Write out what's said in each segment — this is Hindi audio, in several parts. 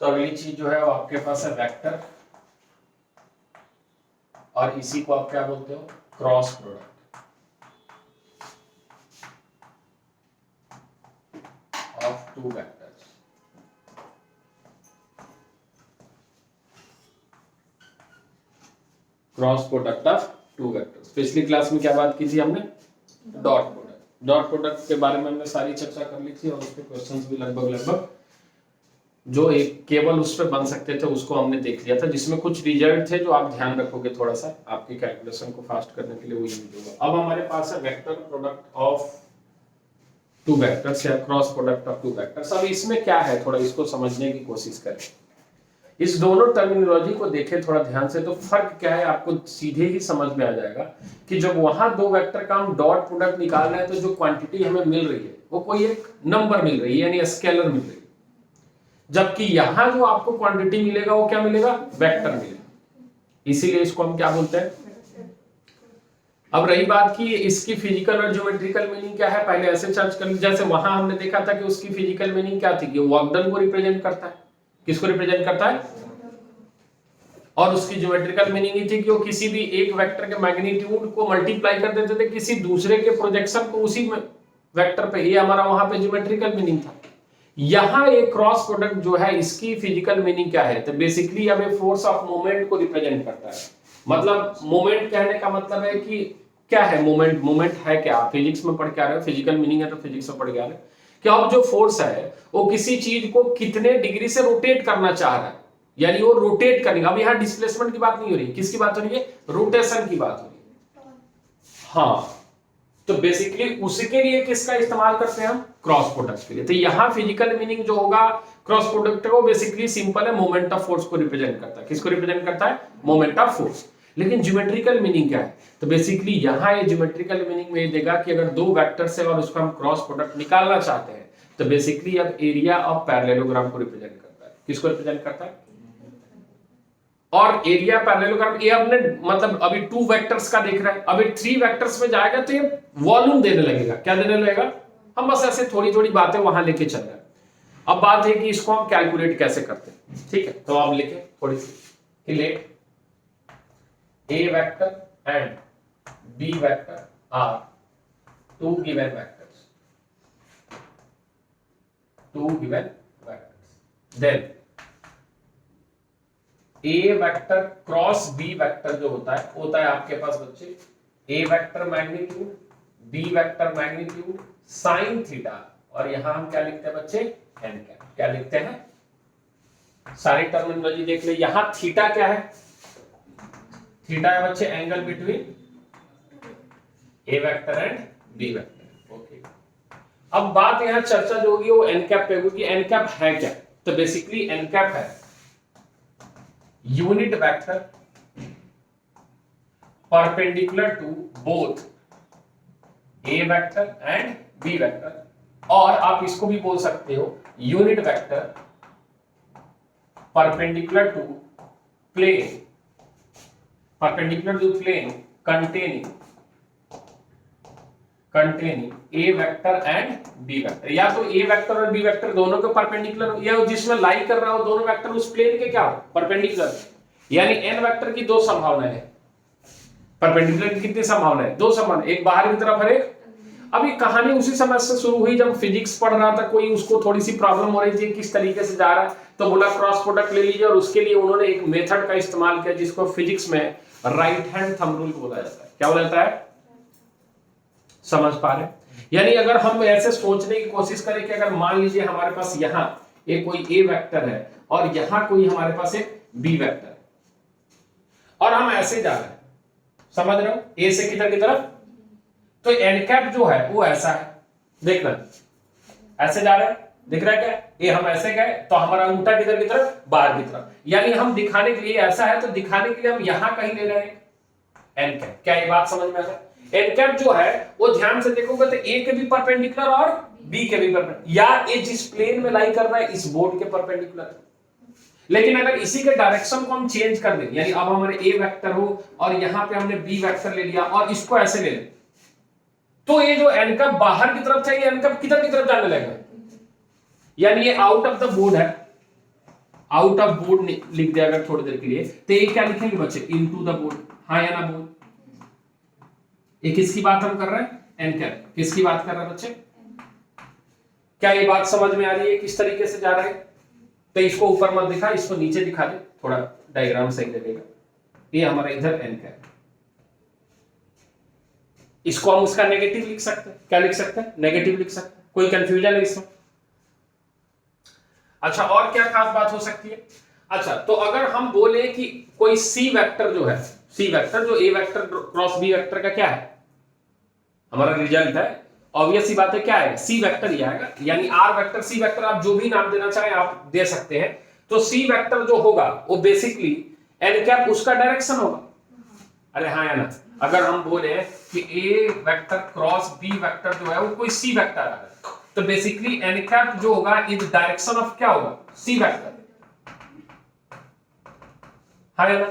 तो अगली चीज जो है वो आपके पास है वेक्टर, और इसी को आप क्या बोलते हो, cross product of two vectors. Cross product of two vectors. पिछली क्लास में क्या बात की थी हमने, डॉट प्रोडक्ट। डॉट प्रोडक्ट के बारे में हमने सारी चर्चा कर ली थी और उसके क्वेश्चंस भी लगभग जो एक केवल उस पे बन सकते थे उसको हमने देख लिया था, जिसमें कुछ रिजल्ट थे जो आप ध्यान रखोगे थोड़ा सा आपकी कैलकुलेशन को फास्ट करने के लिए वो यूज होगा। अब हमारे पास है vector product of two vectors या cross product of two vectors. अब इसमें क्या है, थोड़ा इसको समझने की कोशिश करें। इस दोनों टर्मिनोलॉजी को देखें थोड़ा ध्यान से, तो फर्क क्या है आपको सीधे ही समझ में आ जाएगा कि जब वहां दो वेक्टर का हम डॉट प्रोडक्ट निकाल रहे हैं तो जो क्वांटिटी हमें मिल रही है वो कोई एक नंबर मिल रही है, यानी स्केलर मिल रही है, जबकि यहां जो आपको क्वांटिटी मिलेगा वो क्या मिलेगा, वेक्टर मिलेगा। इसीलिए इसको हम क्या बोलते हैं। अब रही बात की इसकी फिजिकल और ज्योमेट्रिकल मीनिंग क्या है, पहले ऐसे सर्च कर, जैसे वहां हमने देखा था कि उसकी फिजिकल मीनिंग क्या थी कि वर्क डन को रिप्रेजेंट करता है। किसको रिप्रेजेंट करता है, और उसकी ज्योमेट्रिकल मीनिंग ही थी कि वो किसी भी एक वेक्टर के मैग्नीट्यूड को मल्टीप्लाई कर देते थे किसी दूसरे के प्रोजेक्शन को उसी वेक्टर पे। ये हमारा वहां पे ज्योमेट्रिकल मीनिंग था। यहां एक क्रॉस प्रोडक्ट जो है इसकी फिजिकल मीनिंग क्या है, तो बेसिकली हमें फोर्स ऑफ मोमेंट को रिप्रेजेंट करता है। मतलब मोमेंट कहने का मतलब है कि क्या है मोमेंट, मोमेंट है क्या, फिजिक्स में पढ़ के आ रहे हो, फिजिकल मीनिंग है तो फिजिक्स में पढ़ के आ रहे हो कि अब जो फोर्स है वो किसी चीज को कितने डिग्री से रोटेट करना चाह रहा है, यानी वो रोटेट करेगा। अब यहां डिस्प्लेसमेंट की बात नहीं हो रही, किसकी बात हो रही है, रोटेशन की बात हो रही है। हाँ, तो बेसिकली उसके लिए किसका इस्तेमाल करते हैं हम, क्रॉस प्रोडक्ट के लिए। तो यहां फिजिकल मीनिंग जो होगा क्रॉस प्रोडक्ट को बेसिकली सिंपल है, मोमेंट ऑफ फोर्स को रिप्रेजेंट करता है। किसको रिप्रेजेंट करता है, मोमेंट ऑफ फोर्स। लेकिन ज्योमेट्रिकल मीनिंग क्या है, तो बेसिकली यहां ये ज्योमेट्रिकल मीनिंग में ये देगा कि अगर दो वेक्टर्स है और उसका हम क्रॉस प्रोडक्ट निकालना चाहते हैं तो बेसिकली अब एरिया ऑफ पैरेललोग्राम को रिप्रेजेंट करता है। किसको रिप्रेजेंट करता है, और एरिया पैरेललोग्राम ये हमने मतलब अभी टू वेक्टर्स का देख रहा है, अभी थ्री वेक्टर्स में जाएगा तो ये वॉल्यूम देने लगेगा। क्या देने लगेगा, हम बस ऐसे थोड़ी थोड़ी बातें वहां लेके चल रहे हैं। अब बात है कि इसको हम कैलकुलेट कैसे करते हैं। ठीक है, तो आप लिखें थोड़ी सी कि let a vector and B vector are two given vectors, then a vector cross B vector जो होता है आपके पास बच्चे a vector magnitude, b vector magnitude sine theta, और यहां हम क्या लिखते हैं बच्चे, एन कैप। क्या लिखते हैं, सारी टर्मिनोलॉजी देख ले। यहां थीटा क्या है, थीटा है बच्चे angle between A vector and B vector. Okay, अब बात यहां चर्चा जो होगी वो एन कैप पे होगी। एन कैप है क्या, तो बेसिकली एन कैप है unit vector perpendicular to both A vector and B vector, और आप इसको भी बोल सकते हो unit vector perpendicular to plane, perpendicular to plane containing A vector and B vector. या तो ए वेक्टर और बी वेक्टर दोनों के परपेंडिकुलर हो, या जिसमें लाई कर रहा हो दोनों वेक्टर उस प्लेन के क्या हो, परपेंडिकुलर। यानी एन वेक्टर की दो संभावनाएं हैं, परपेंडिकुलर की कितनी संभावनाएं, दो संभावनाएं, एक बाहर की तरफ और एक। अब ये कहानी उसी समय से शुरू हुई जब फिजिक्स पढ़ रहा था कोई, उसको थोड़ी सी प्रॉब्लम हो रही थी किस तरीके से जा रहा है, तो बोला क्रॉस प्रोडक्ट ले लीजिए, और उसके लिए उन्होंने एक मेथड का इस्तेमाल किया जिसको फिजिक्स में राइट हैंड थंब रूल बोला जाता है। क्या बोला जाता है, समझ पा रहे, यानी अगर हम ऐसे सोचने की कोशिश करें कि अगर मान लीजिए हमारे पास यहाँ एक कोई ए वेक्टर है और यहाँ कोई हमारे पास एक बी वेक्टर है, और हम ऐसे जा रहे हैं, समझ रहे हो, ए से किधर की तरफ, तो एन कैप जो है वो ऐसा है, देखना ऐसे जा रहे हैं, दिख रहा है क्या, ये हम ऐसे गए तो हमारा अंगूठा किधर की तरफ, बाहर की तरफ, यानी हम दिखाने के लिए ऐसा है तो दिखाने के लिए हम यहां कहीं ले रहे हैं एन कैप। क्या ये बात समझ में आ गई, एन कैप जो है वो ध्यान से देखोगे तो ए के भी परपेंडिकुलर और बी के भी परपेंडिकुलर, या ये जिस प्लेन में लाई कर रहा है इस बोर्ड के परपेंडिकुलर। लेकिन अगर इसी के डायरेक्शन को हम चेंज कर दें, यानी अब हमारे ए वेक्टर हो और यहां पे हमने बी वेक्टर ले लिया और इसको ऐसे ले लें, तो ये जो एन कैप बाहर की तरफ था ये एन कैप किधर की तरफ जाने लगेगा, यानी ये आउट ऑफ द बोर्ड है, आउट ऑफ बोर्ड लिख दिया अगर थोड़ी देर के लिए, तो ये क्या लिखेंगे बच्चे, इनटू द बोर्ड। हाँ या ना बोल, ये किसकी बात हम कर रहे हैं, एन कैप, किसकी बात कर रहे हैं बच्चे। क्या ये बात समझ में आ रही है किस तरीके से जा रहा है। तो इसको ऊपर मत दिखा, इसको नीचे दिखा दे, थोड़ा डायग्राम सही लगेगा। ये हमारा इधर एन कैप, इसको हम उसका नेगेटिव लिख सकते हैं। क्या लिख सकते हैं, नेगेटिव लिख सकते हैं। कोई कंफ्यूजन है इसमें। अच्छा, और क्या खास बात हो सकती है। अच्छा, तो अगर हम बोले कि कोई सी वेक्टर जो है, सी वेक्टर जो ए वेक्टर क्रॉस बी वेक्टर का क्या है, हमारा रिजल्ट है, ऑब्वियस सी बात है क्या है, सी वेक्टर ही आएगा। यानी आर वेक्टर सी वेक्टर, आप जो भी नाम देना चाहें आप दे सकते हैं। तो सी वेक्टर जो होगा वो बेसिकली एन कैप उसका डायरेक्शन होगा। अरे हाँ या ना, अगर हम बोले कि a vector cross B vector जो है वो कोई सी वेक्टर आ रहा है, तो बेसिकली एन कैप जो होगा इन डायरेक्शन ऑफ क्या होगा, सी वेक्टर। हाँ या ना,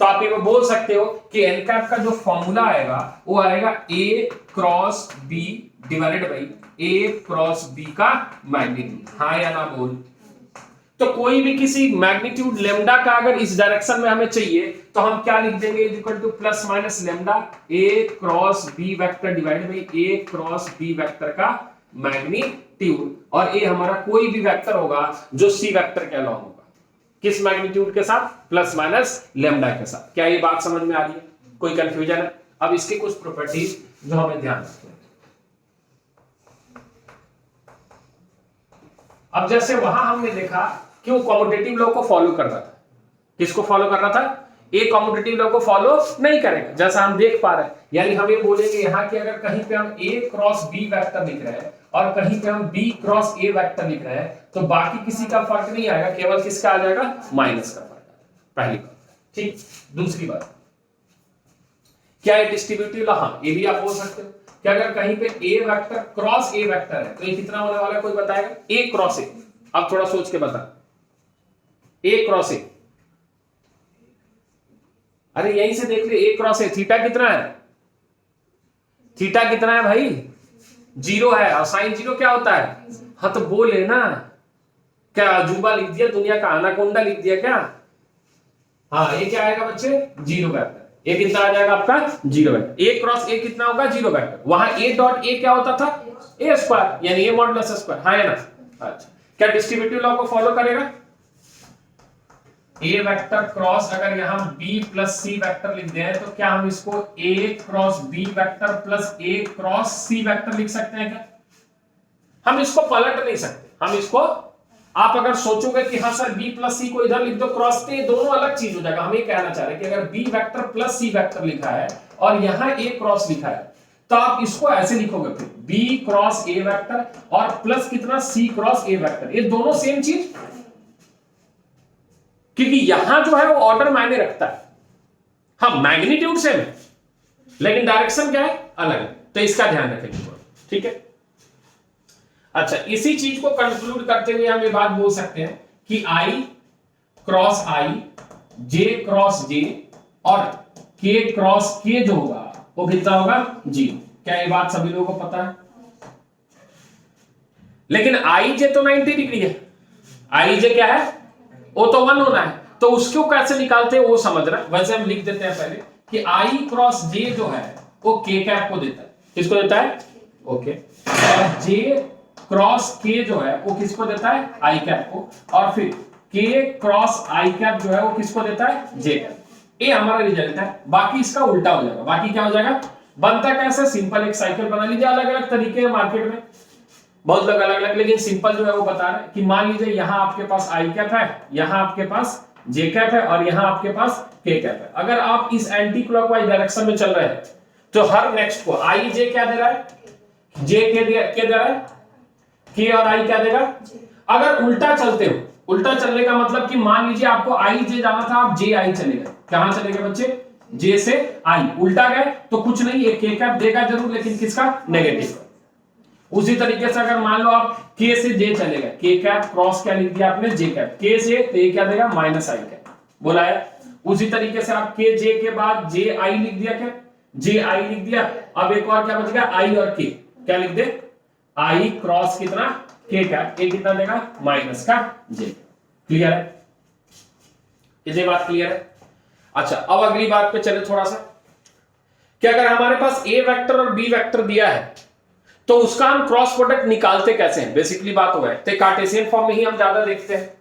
तो आप ये बोल सकते हो कि एन कैप का जो फॉर्मूला आएगा वो आएगा a cross b divided by A cross b का मैग्नीट्यूड। हाँ या ना बोल। तो कोई भी किसी मैग्नीट्यूड लेमडा का अगर इस डायरेक्शन में हमें चाहिए तो हम क्या लिख देंगे, is equal to plus minus lambda A cross B vector divided by A cross B vector का मैग्नीट्यूड। और ए हमारा कोई भी वेक्टर होगा जो सी वेक्टर के अलॉन्ग होगा, किस मैग्नीट्यूड के साथ, प्लस माइनस लेमडा के साथ। क्या ये बात समझ में आ रही है, कोई कंफ्यूजन है। अब इसकी कुछ प्रॉपर्टीज जो हमें ध्यान रखनी है। अब जैसे वहां हमने देखा कि वो कॉम्यूटेटिव लॉ को फॉलो कर रहा था। किसको फॉलो कर रहा था, ए कॉम्यूटेटिव लॉ को फॉलो नहीं करेगा, जैसा हम देख पा रहे हैं। यानी हम ये बोलेंगे यहाँ कि अगर कहीं पे हम ए क्रॉस बी वेक्टर लिख रहे हैं और कहीं पे हम बी क्रॉस ए वेक्टर लिख रहे हैं, तो बाकी किसी का फर्क नहीं आएगा, केवल किसका आ जाएगा, माइनस का फर्क आएगा। पहली बात, ठीक। दूसरी बात, क्या है डिस्ट्रीब्यूटिव लॉ, हाँ ये भी आप बोल सकते हो कि अगर कहीं पे ए वेक्टर क्रॉस ए वेक्टर है तो ये कितना होने वाला है, कोई बताएगा, ए क्रॉस ए। अब थोड़ा सोच के बता, ए क्रॉस ए, अरे यहीं से देख ले, ए क्रॉस ए, थीटा कितना है, थीटा कितना है भाई, 0 है। और साइन 0 क्या होता है, हाँ तो बोले ना, क्या अजूबा लिख दिया दुनिया का, अनाकोंडा लिख दिया क्या। हाँ ये क्या आएगा बच्चे, 0 वेक्टर। ए कितना आ जाएगा आपका, 0 वेक्टर। ए क्रॉस ए कितना होगा, 0 वेक्टर। वहां ए डॉट ए क्या होता था, ए स्क्वायर, यानी ए मॉडुलस स्क्वायर। हाँ या ना। अच्छा, क्या डिस्ट्रीब्यूटिव लॉ को फॉलो करेगा, ए वेक्टर क्रॉस, अगर यहां बी प्लस सी वेक्टर लिख दें तो क्या हम इसको ए क्रॉस बी वेक्टर प्लस ए क्रॉस सी वेक्टर लिख सकते हैं क्या, हम इसको पलट नहीं सकते। हम इसको, आप अगर सोचोगे कि हाँ सर बी प्लस सी को इधर लिख दो क्रॉस, तो ये दोनों अलग चीज हो जाएगा। हम ये कहना चाह रहे हैं कि अगर B vector plus C vector लिखा है और यहां ए क्रॉस लिखा है, तो आप इसको ऐसे लिखोगे फिर बी क्रॉस ए वेक्टर और प्लस कितना, सी क्रॉस ए वेक्टर। ये दोनों सेम चीज, क्योंकि यहां जो है वो ऑर्डर मायने रखता है। हाँ मैग्नीट्यूड सेम है लेकिन डायरेक्शन क्या है, अलग है। तो इसका ध्यान रखेंगे, ठीक है। अच्छा, इसी चीज को कंक्लूड करते हुए हम ये बात बोल सकते हैं कि आई क्रॉस आई, जे क्रॉस जे और के क्रॉस के जो होगा वो कितना होगा, 0। क्या ये बात सभी लोगों को पता है। लेकिन आई जे तो 90 डिग्री है, आई जे क्या है, वो तो 1 होना है। तो उसको कैसे निकालते हैं वो समझ रहा है। वैसे हम लिख देते हैं पहले कि आई क्रॉस जे जो है वो के कैप को देता है। किसको देता है, ओके। और जे क्रॉस के जो है वो किसको देता है, आई कैप को। और फिर के क्रॉस आई कैप जो है वो किसको देता है, जे कैप। ये हमारा रिजल्ट है। बाकी इसका उल्टा हो जाएगा। बाकी क्या हो जाएगा, बनता कैसे, सिंपल एक साइकिल बना लीजिए। अलग अलग तरीके हैं मार्केट में, बहुत लोग अलग अलग, लेकिन सिंपल जो है वो बता रहे हैं कि मान लीजिए यहां आपके पास आई कैप है, यहां आपके पास जे कैप है और यहां आपके पास के कैप है। अगर आप इस एंटी क्लॉकवाइज डायरेक्शन में चल रहे हैं तो हर नेक्स्ट को आई जे क्या दे रहा है, जे के दे रहा है, के और आई क्या देगा। अगर उल्टा चलते हो, उल्टा चलने का मतलब कि मान लीजिए आपको आई जे जाना था, आप जे आई चले गए। कहां चले गए बच्चे, जे से आई, उल्टा गए तो कुछ नहीं, एक के कैप देगा जरूर, लेकिन किसका, नेगेटिव। उसी तरीके से अगर मान लो आप के से जे चले गए, के कैप क्रॉस क्या लिख दिया आपने, जे कैप। के से तो ये क्या देगा, माइनस आई कैप, बोला है। उसी तरीके से आप के जे के बाद जे आई लिख दिया, क्या, जे आई लिख दिया। अब एक और क्या बचेगा, आई और के, क्या लिख दे, आई क्रॉस कितना, के कैप, ये कितना देगा, माइनस का जे। क्लियर है। इतनी बात क्लियर है? अच्छा, अब अगली बात पे चले थोड़ा सा, कि अगर हमारे पास ए वेक्टर और बी वेक्टर दिया है तो उसका हम क्रॉस प्रोडक्ट निकालते कैसे हैं? बेसिकली बात हो है तो कार्टेशियन फॉर्म में ही हम ज्यादा देखते हैं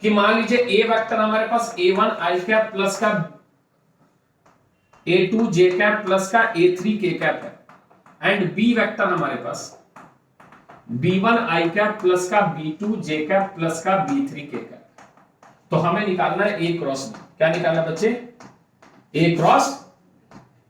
कि मान लीजिए ए वेक्टर हमारे पास a1 आई कैप प्लस का a2 जे कैप प्लस का a3 के कैप है, एंड बी वेक्टर हमारे पास b1 आई कैप प्लस का b2 जे कैप प्लस का b3 के कैप। तो हमें निकालना है ए क्रॉस बी। क्या निकालना बच्चे? ए क्रॉस।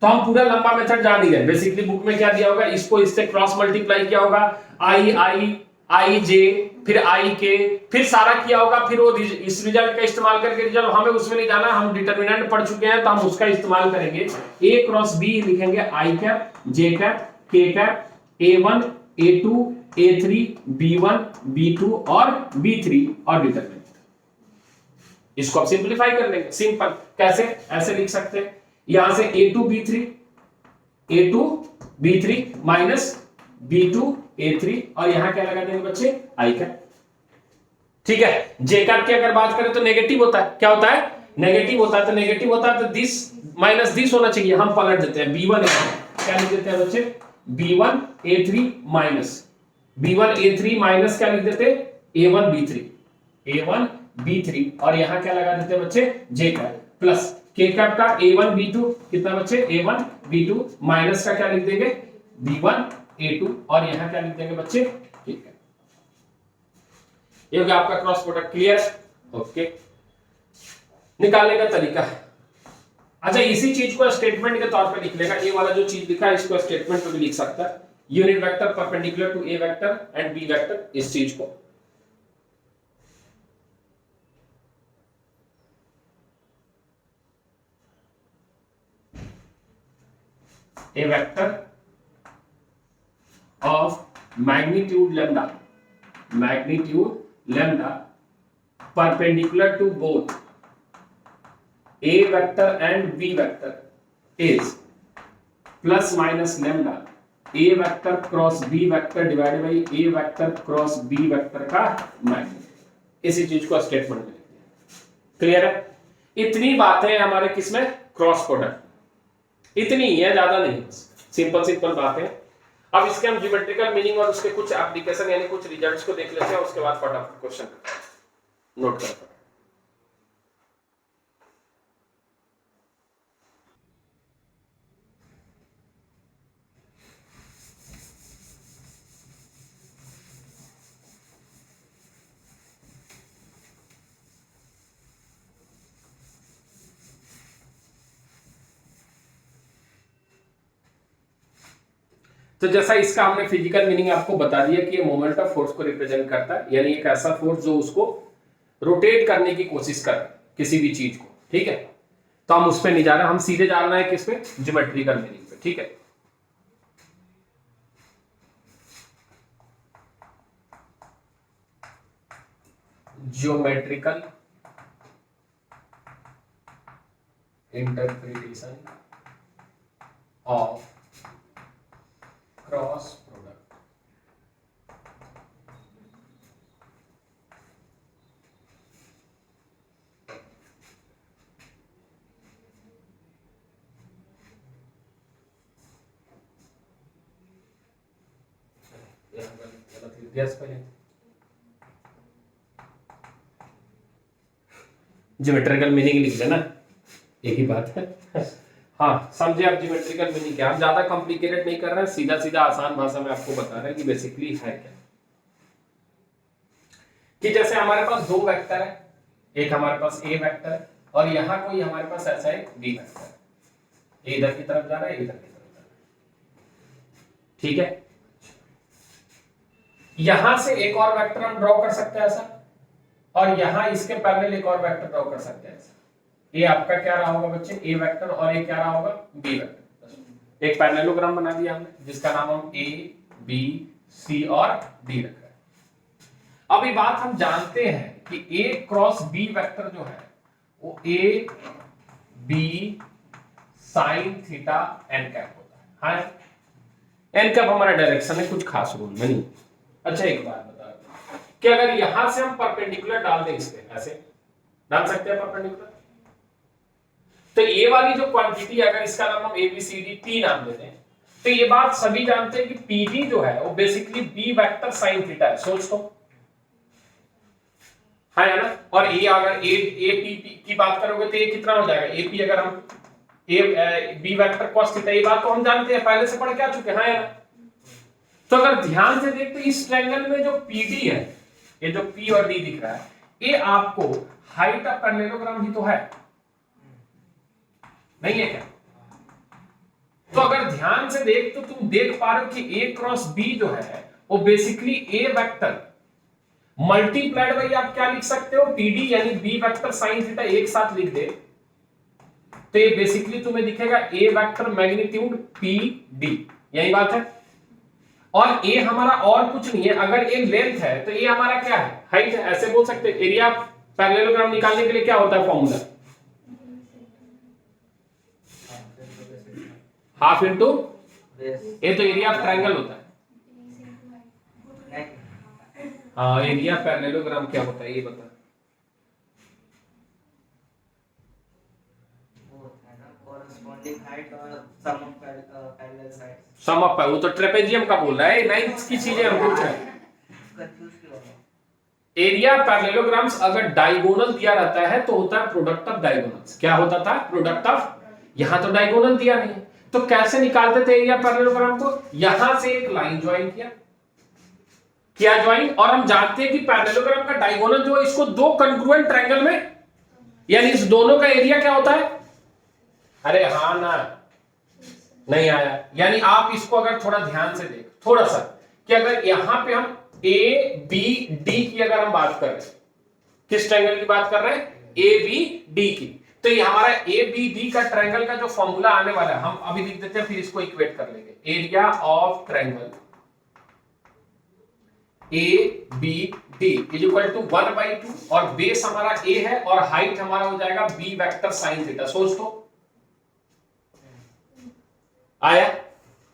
तो हम पूरा लंबा मेथड जान ही गए। बेसिकली बुक में क्या दिया होगा, इसको इससे क्रॉस मल्टीप्लाई किया होगा, आई आई आई जे फिर आई के फिर सारा किया होगा, फिर वो इस रिजल्ट का इस्तेमाल करके रिजल्ट हमें उसमें नहीं जाना, हम डिटरमिनेंट पढ़ चुके हैं तो हम उसका इस्तेमाल करेंगे। ए क्रॉस बी लिखेंगे आई कैप जे कैप के cap a1 a2 a3 b1 b2 और b3 और डिटरमिनेंट। इसको आप सिंपलीफाई कर लेंगे। सिंपल कैसे? ऐसे लिख सकते हैं, यहां से a2 b3 minus b2 a3 और यहां क्या लगा देंगे बच्चे? आई कैप। ठीक है, जे कैप की अगर बात करें तो नेगेटिव होता है। क्या होता है? नेगेटिव होता है। तो नेगेटिव होता है तो दिस माइनस दिस होना चाहिए, हम पलट देते हैं b1 क्या लिख देते हैं बच्चे? b1 a3 minus b1 a3 minus क्या लिख देते? a1 b3 और यहां क्या लगा देते हैं बच्चे? जे कैप प्लस के कैप का a1 b2 कितना बच्चे? a1 b2 माइनस का क्या लिख देंगे? b1 a2 और यहां क्या लिख देंगे बच्चे? के कैप। ये हो गया आपका क्रॉस प्रोडक्ट। क्लियर? ओके, निकालने का तरीका। अच्छा, इसी चीज को स्टेटमेंट के तौर पे लिख लेगा। ये वाला जो चीज लिखा है इसको स्टेटमेंट पे भी लिख सकता है। Unit vector perpendicular to A vector and B vector, इस चीज को a vector of magnitude lambda perpendicular to both a vector and b vector is plus minus lambda a vector cross b vector divided by a vector cross b vector का मैग्नीट्यूड। इसी चीज को स्टेटमेंट में लिख दिया। क्लियर है? इतनी बातें हमारे किसमें? Cross product. इतनी ही है, ज्यादा नहीं, सिंपल बात है। अब इसके हम ज्योमेट्रिकल मीनिंग और उसके कुछ एप्लीकेशन यानी कुछ रिजल्ट्स को देख लेते हैं, उसके बाद फटाफट क्वेश्चन नोट करते हैं। तो जैसा इसका हमने फिजिकल मीनिंग आपको बता दिया कि ये मोमेंट ऑफ फोर्स को रिप्रेजेंट करता है, यानी एक ऐसा फोर्स जो उसको रोटेट करने की कोशिश कर किसी भी चीज को। ठीक है, तो हम उस पर नहीं जा रहे, हम सीधे जा रहे हैं किस पे? ज्योमेट्रिकल मीनिंग पे। ठीक है, geometrical interpretation of cross product. Geometrical meaning लिख देना, एक ही बात है। हाँ, समझे आप ज्योमेट्रिकल मीनिंग क्या? हम ज्यादा कॉम्प्लिकेटेड नहीं कर रहे हैं, सीधा सीधा आसान भाषा में आपको बता रहे हैं कि बेसिकली है क्या। कि जैसे हमारे पास दो वेक्टर है, एक हमारे पास ए वेक्टर है और यहां कोई हमारे पास ऐसा एक बी वेक्टर है, इधर की तरफ जा रहा है, इधर की तरफ जा रहा है। ठीक है, यहां से एक और वेक्टर हम ड्रॉ कर सकते हैं ऐसा, और यहां इसके पैरेलल एक और वेक्टर ड्रॉ कर सकते हैं ऐसा। ये आपका क्या रहा होगा बच्चे? ए वेक्टर, और ये क्या रहा होगा? B vector. एक पैरेललोग्राम बना दिया हमने जिसका नाम हम ए बी सी और डी रखा है। अब ये बात हम जानते हैं कि ए क्रॉस बी वेक्टर जो है वो A B sine theta n cap होता है। हाँ, एन कैप हमारा डायरेक्शन है, कुछ खास रूल में नहीं। अच्छा, एक बात बता कि अगर यहां से हम परपेंडिकुलर डाल दें इस पे ऐसे, डाल सकते हैं परपेंडिकुलर। तो ये वाली जो क्वांटिटी, अगर इसका नाम हम एबीसीडी टी नाम देते हैं, तो ये बात सभी जानते हैं कि पीडी जो है वो basically B vector sine theta है। सोच तो है ना। और ये अगर एपी की बात करोगे तो ये कितना हो जाएगा, एपी अगर हम बी वेक्टर कॉस थीटा, ये बात तो हम जानते हैं, पहले से पढ़ के आ चुके हैं, है ना। तो अगर ध्यान से देखते इस ट्रायंगल में जो पीडी है, ये जो पी और डी दिख रहा है, ये आपको हाइट ऑफ पैरेललोग्राम ही तो है, नहीं है क्या। तो अगर ध्यान से देख तो तुम देख पा रहे हो कि ए क्रॉस बी जो है वो basically A vector multiplied by आप क्या लिख सकते हो, पीडी यानी बी वेक्टर साइन थीटा एक साथ लिख दे तो ये बेसिकली तुम्हें दिखेगा ए वेक्टर मैग्नीट्यूड पी डी, यही बात है। और ए हमारा और कुछ नहीं है, अगर ये लेंथ है तो ये हमारा क्या है, हाइट है। ऐसे बोल सकते हैं एरिया पैरेललोग्राम निकालने के लिए क्या होता है फॉर्मूला, हाफ इंटू, ये तो एरिया ऑफ ट्रायंगल होता है। हाँ, एरिया पैरेललोग्राम क्या होता है ये बता। सम ऑफ, वो तो ट्रेपेजियम का बोल रहा है, नाइन्थ की चीजें हम पूछ रहे हैं। एरिया पैरेललोग्राम्स अगर डायगोनल दिया रहता है तो होता है प्रोडक्ट ऑफ डायगोनल्स। क्या होता था, प्रोडक्ट ऑफ। यहां तो डायगोनल दिया नहीं, तो कैसे निकालते थे एरिया पैरेललोग्राम को, यहां से एक लाइन ज्वाइन किया ज्वाइन, और हम जानते हैं कि पैरेललोग्राम का डायगोनल जो है इसको दो कॉन्ग्रुएंट ट्रायंगल में, यानी इस दोनों का एरिया क्या होता है। अरे हाँ ना, नहीं आया। यानी आप इसको अगर थोड़ा ध्यान से देख थोड़ा सा, कि अगर यहां पे हम ए बी डी की अगर हम बात कर रहे हैं, किस ट्रायंगल की बात कर रहे हैं, ए बी डी की, तो ये हमारा ए बी डी का ट्रायंगल का जो फॉर्मूला आने वाला है हम अभी लिख देते हैं, फिर इसको इक्वेट कर लेंगे। Area of triangle A B D is equal to 1/2, और बेस हमारा ए है और हाइट हमारा हो जाएगा बी वेक्टर साइन थीटा। सोच तो आया।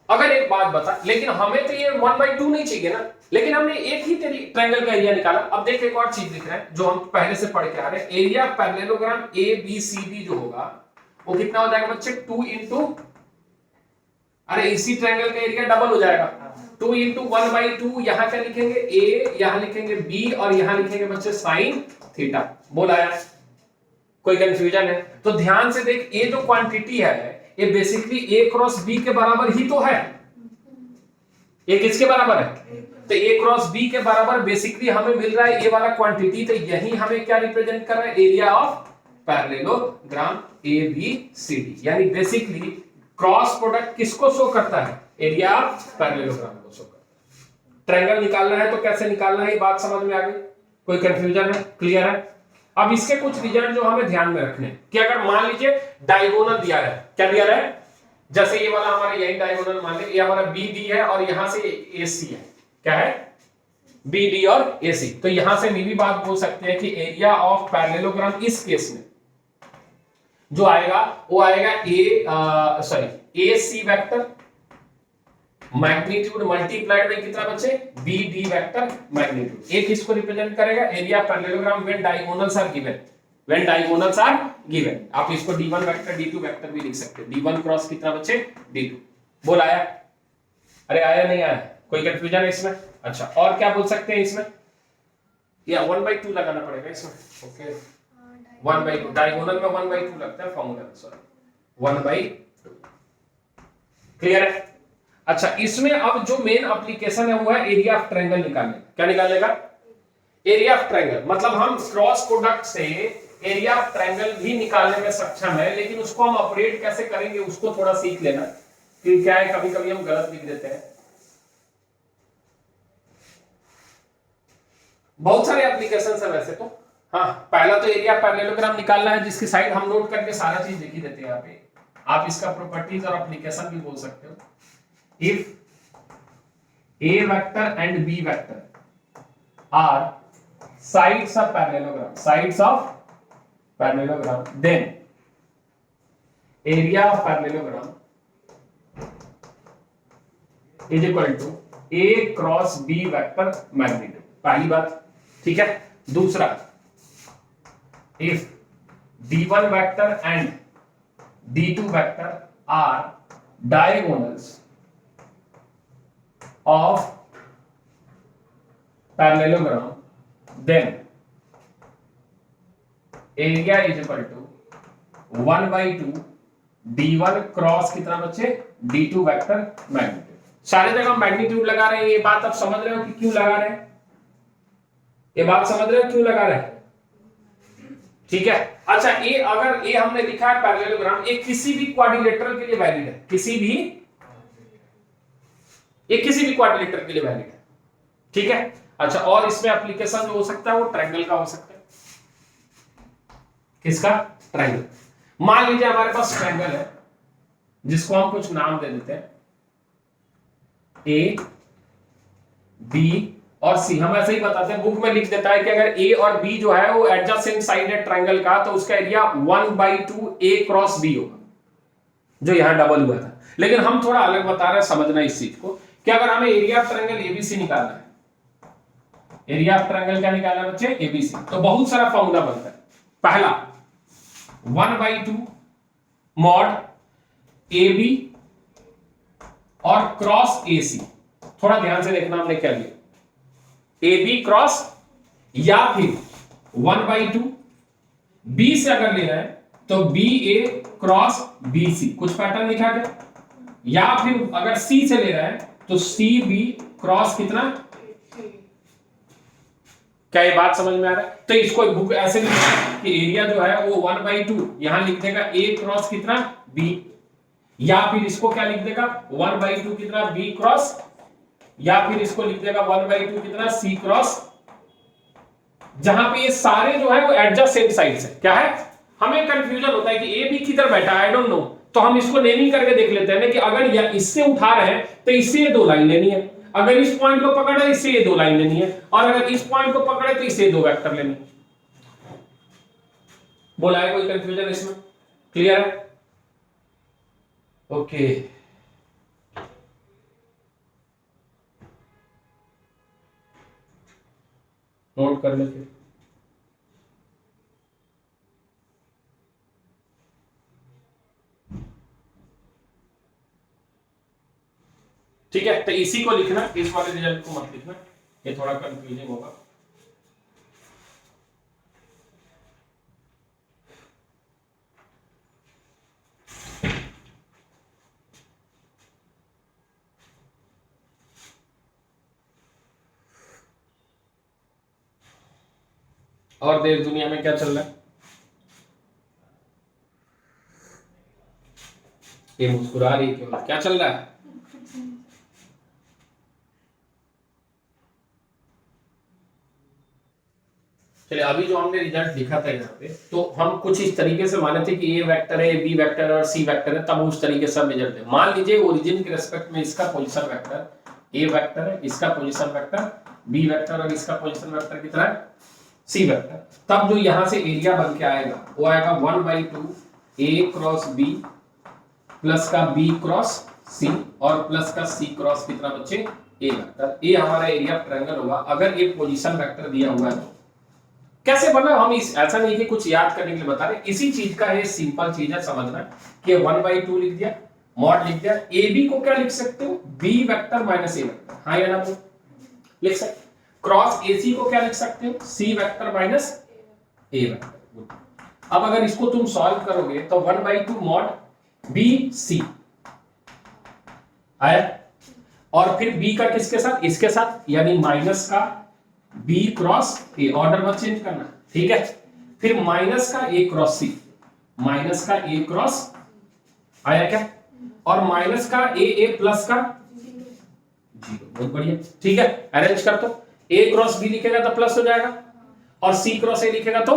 अगर एक बात बता, लेकिन हमें तो ये 1/2 नहीं चाहिए ना, लेकिन हमने एक ही ट्रायंगल का एरिया निकाला। अब देख एक और चीज दिख रहा है जो हम पहले से पढ़ के आ रहे हैं, area parallelogram A B C D जो होगा वो कितना हो जाएगा बच्चे, 2 इंटू, अरे इसी ट्रायंगल का एरिया डबल हो जाएगा, 2 इंटू 1/2। यहां क्या लिखेंगे, ए, यहां लिखेंगे बी, और यहां लिखेंगे बच्चे साइन थीटा। बोला यार, कोई कंफ्यूजन है तो ध्यान से देख, ये जो क्वांटिटी है ये बेसिकली ए क्रॉस बी के बराबर ही तो है। ये किसके बराबर है, तो ए क्रॉस बी के बराबर बेसिकली हमें मिल रहा है ये वाला क्वांटिटी। तो यही हमें क्या रिप्रेजेंट कर रहा है, area of parallelogram A B C D. यानी बेसिकली क्रॉस प्रोडक्ट किसको शो करता है, एरिया ऑफ पैरेललोग्राम को शो करता है। ट्रायंगल निकालना है तो कैसे निकालना है, ये बात समझ में आ गई, कोई कंफ्यूजन है, क्लियर है। अब इसके कुछ रिजल्ट जो हमें ध्यान में रखने हैं कि अगर मान लीजिए डायगोनल दिया है, क्या दिया है, जैसे ये वाला हमारा यही डायगोनल मान ले, ये हमारा बी डी है और यहां से ए सी है, क्या है, बी डी और ए सी। तो यहां से भी बात बोल सकते हैं कि एरिया ऑफ पैरेललोग्राम इस केस में जो आएगा वो आएगा ए सी वेक्टर मैग्नीट्यूड मल्टीप्लाइड बाय कितना बच्चे, बी डी वेक्टर मैग्नीट्यूड। एक इसको रिप्रेजेंट करेगा area parallelogram when diagonals are given, when diagonals are given. आप इसको d1 वेक्टर d2 वेक्टर भी लिख सकते हैं। d1 क्रॉस कितना बच्चे, d2। बोल आया, अरे आया नहीं आया, कोई कंफ्यूजन है इसमें। अच्छा, और क्या बोल सकते हैं इसमें, या 1/2 लगाना पड़ेगा इसमें, ओके 1/2, डायगोनल में 1/2 लगता है फॉर्मूला में, सॉरी 1/2। क्लियर है। अच्छा, इसमें अब जो मेन एप्लीकेशन है वो है एरिया ऑफ ट्रायंगल निकालने। क्या निकालने का, एरिया ऑफ ट्रायंगल। मतलब हम क्रॉस प्रोडक्ट से एरिया ऑफ ट्रायंगल भी निकालने में सक्षम है, लेकिन उसको हम ऑपरेट कैसे करेंगे उसको थोड़ा सीख लेना, क्योंकि क्या है कभी कभी हम गलत लिख देते हैं। बहुत सारे एप्लीकेशन है वैसे तो। हाँ, पहला तो एरिया पैरेललोग्राम निकालना है, जिसकी साइड हम नोट करके सारा चीज लिख ही देते हैं यहाँ पे। आप इसका प्रॉपर्टीज और एप्लीकेशन भी बोल सकते हो। If A vector and B vector are sides of parallelogram, then area of parallelogram is equal to A cross B vector magnitude। पहली बात, ठीक है। दूसरा, if d1 vector and d2 vector are diagonals of parallelogram, then area is equal to 1/2 d1 cross कितना बच्चे d2 वेक्टर मैग्नीट्यूड। सारे जगह मैग्नीट्यूड लगा रहे हैं, ये बात आप समझ रहे हो कि क्यों लगा रहे हैं, ये बात समझ रहे हो क्यों लगा रहे हैं, ठीक है। अच्छा ये अगर ये हमने लिखा है पैरेललोग्राम, ये किसी भी क्वाड्रिलेटरल के लिए वैलिड है, किसी भी क्वाड्रिलेटरल के लिए वैलिड है, ठीक है। अच्छा और इसमें एप्लीकेशन जो हो सकता है वो ट्रायंगल का हो सकता है, किसका, ट्रायंगल। मान लीजिए हमारे पास ट्रायंगल है जिसको हम कुछ नाम दे देते हैं ए बी और सी, हम ऐसे ही बताते हैं, बुक में लिख देता है कि अगर ए और बी जो है वो एडजेसेंट साइड है ट्रायंगल का, तो उसका एरिया 1/2 ए क्रॉस बी होगा, जो यहां डबल हुआ था। लेकिन हम थोड़ा अलग बता रहे हैं, समझना इस चीज को कि अगर हमें एरिया ऑफ ट्रायंगल एबीसी निकालना है, एरिया ऑफ ट्रायंगल क्या निकालना है बच्चे, एबीसी, तो बहुत सारा फॉर्मूला बनता है। पहला 1/2 मॉड ए बी और क्रॉस ए सी, थोड़ा ध्यान से देखना हमने क्या लिया, ए बी क्रॉस, या फिर 1/2 बी से अगर ले रहे हैं तो बी ए क्रॉस बी सी, कुछ पैटर्न लिखा गया, या फिर अगर सी से ले रहे हैं तो सी बी क्रॉस कितना, क्या ये बात समझ में आ रहा है। तो इसको बुक ऐसे लिखा कि एरिया जो है वो 1/2 यहां लिख देगा ए क्रॉस कितना बी, या फिर इसको क्या लिख देगा 1/2 कितना बी क्रॉस, या फिर इसको लिख देगा 1/2 कितना सी क्रॉस, जहां पे ये सारे जो है वो एडजेसेंट साइड्स है। क्या है, हमें कंफ्यूजन होता है कि ए बी किधर बैठा है, आई डोंट नो, तो हम इसको नेमिंग करके देख लेते हैं ना कि अगर इससे उठा रहे हैं तो इससे ये 2 लाइन लेनी है, अगर इस पॉइंट को पकड़े इससे ये 2 लाइन लेनी है, और अगर इस पॉइंट को पकड़े तो इससे 2 वेक्टर लेनी है। बोला है कोई कंफ्यूजन इसमें, क्लियर है, ओके। नोट कर लेते, ठीक है। तो इसी को लिखना, इस वाले रिजल्ट को मत लिखना, ये थोड़ा कंफ्यूजिंग होगा। और देश दुनिया में क्या चल रहा है, ये मुस्कुरा रही क्यों, क्या चल रहा है, चलिए अभी जो हमने रिजल्ट लिखा था यहाँ पे, तो हम कुछ इस तरीके से माने थे कि ए वेक्टर है, बी वेक्टर है और सी वेक्टर है, तब उस तरीके से रिजल्ट है। मान लीजिए ओरिजिन के रेस्पेक्ट में इसका पोजीशन वेक्टर ए वेक्टर है, इसका पोजीशन वेक्टर बी वेक्टर और इसका पोजीशन वेक्टर कितना है सी वेक्टर, तब जो यहां से एरिया बन के आएगा वो आएगा 1/2 ए क्रॉस बी प्लस का बी क्रॉस सी और प्लस का सी क्रॉस कितना बच्चे ए वेक्टर। ये हमारा एरिया ऑफ ट्रायंगल होगा अगर ये पोजीशन वेक्टर दिया हुआ है। कैसे बना, हम इस ऐसा नहीं कि कुछ याद करने के लिए बता रहे, इसी चीज का ये सिंपल चीज है समझना कि 1/2 लिख दिया, मॉड लिख दिया, ए बी को क्या लिख सकते हो B vector minus a vector, हाँ या ना लिख सकते, क्रॉस ए सी को क्या लिख सकते हो सी वेक्टर माइनस ए वेक्टर। अब अगर इसको तुम सॉल्व करोगे तो 1/2 मॉड बी सी आया, और फिर बी का किसके साथ, इसके साथ, यानी माइनस का बी क्रॉस ए, ऑर्डर मत चेंज करना, ठीक है। फिर माइनस का ए क्रॉस सी, माइनस का ए क्रॉस आया क्या, और माइनस का ए प्लस का 0, बहुत बढ़िया, ठीक है। अरेंज कर, तो ए क्रॉस बी लिखेगा तो प्लस हो जाएगा, और सी क्रॉस ए लिखेगा तो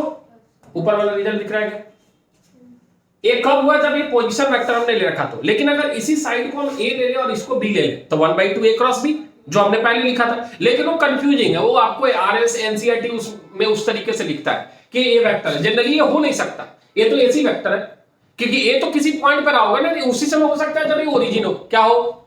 ऊपर वाला रिजल्ट दिख रहा है क्या। ए कब हुआ, जब ये पोजीशन वेक्टर हमने ले रखा तो, लेकिन अगर इसी साइड को हम ए ले लें और इसको बी ले लें तो 1/2 ए क्रॉस बी जो हमने पहले लिखा था, लेकिन वो कंफ्यूजिंग है, वो आपको आरएस एनसीईआरटी उसमें उस तरीके से लिखता है कि ए वेक्टर है, जनरली ये हो नहीं सकता, ये तो ऐसी वेक्टर है, क्योंकि ए तो किसी पॉइंट पर आओगे ना, उसी समय हो सकता है जब ये ओरिजिन हो, क्या हो,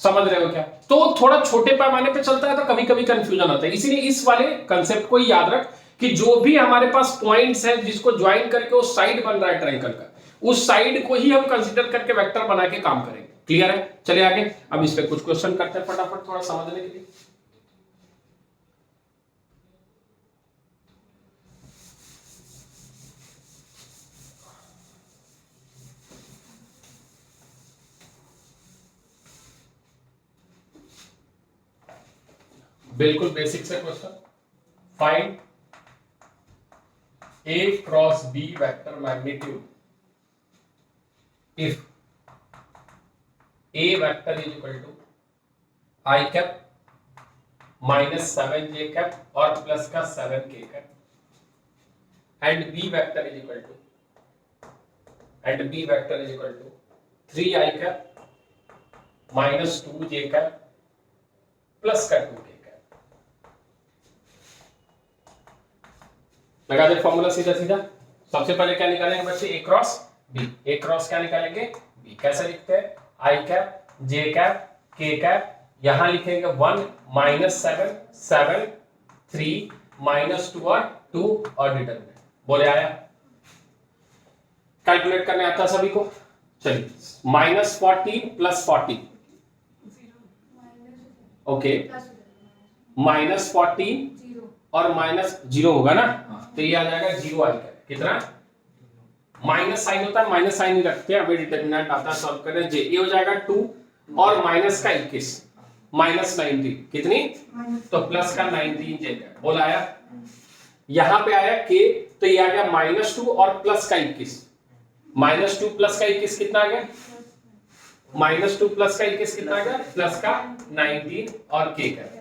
समझ रहे हो क्या। तो थोड़ा छोटे पैमाने पे चलता है तो कभी कभी कंफ्यूजन आता है, इसीलिए इस वाले कंसेप्ट को याद रख कि जो भी हमारे पास पॉइंट्स है जिसको ज्वाइन करके वो साइड बन रहा है ट्रायंगल का, उस साइड को ही हम कंसीडर करके वेक्टर बना के काम करेंगे। क्लियर है? चलिए आगे, अब इस पे कुछ क्वेश्चन करते हैं फटाफट थोड़ा समझने के लिए। बिल्कुल बेसिक से question, find A cross B vector magnitude if A vector is equal to I cap minus 7J cap और प्लस का 7K cap and B vector is equal to 3I cap minus 2J cap plus का 2K। लगा दे फॉर्मूला सीधा सीधा। सबसे पहले क्या निकालेंगे बच्चे? ए क्रॉस बी। ए क्रॉस क्या निकालेंगे? बी। कैसे लिखते हैं? आई कैप, जे कैप, के कैप, यहां लिखेंगे 1 माइनस 7 7 3 माइनस 2 और 2 और डिटरमिनेंट। बोले आया? कैलकुलेट करने आता सभी को? चलिए, माइनस 14 प्लस 40, ओके, माइनस 14 और माइनस 0 होगा ना, तो ये आ जाएगा 0 आई कैप। कितना? माइनस साइन होता है, माइनस साइन ही रखते हैं, अभी डिटरमिनेंट आता है सॉल्व करने। जे ये हो जाएगा 2 और माइनस का 21 माइनस 19 कितनी? तो प्लस का 19 जे कैप। बोला आया? यहां पे आया के, तो ये आ गया माइनस 2 और प्लस का 21। माइनस 2 प्लस का 21 कितना आ गया? माइनस 2 प्लस का 21 कितना आ गया? प्लस का 19 और के कैप।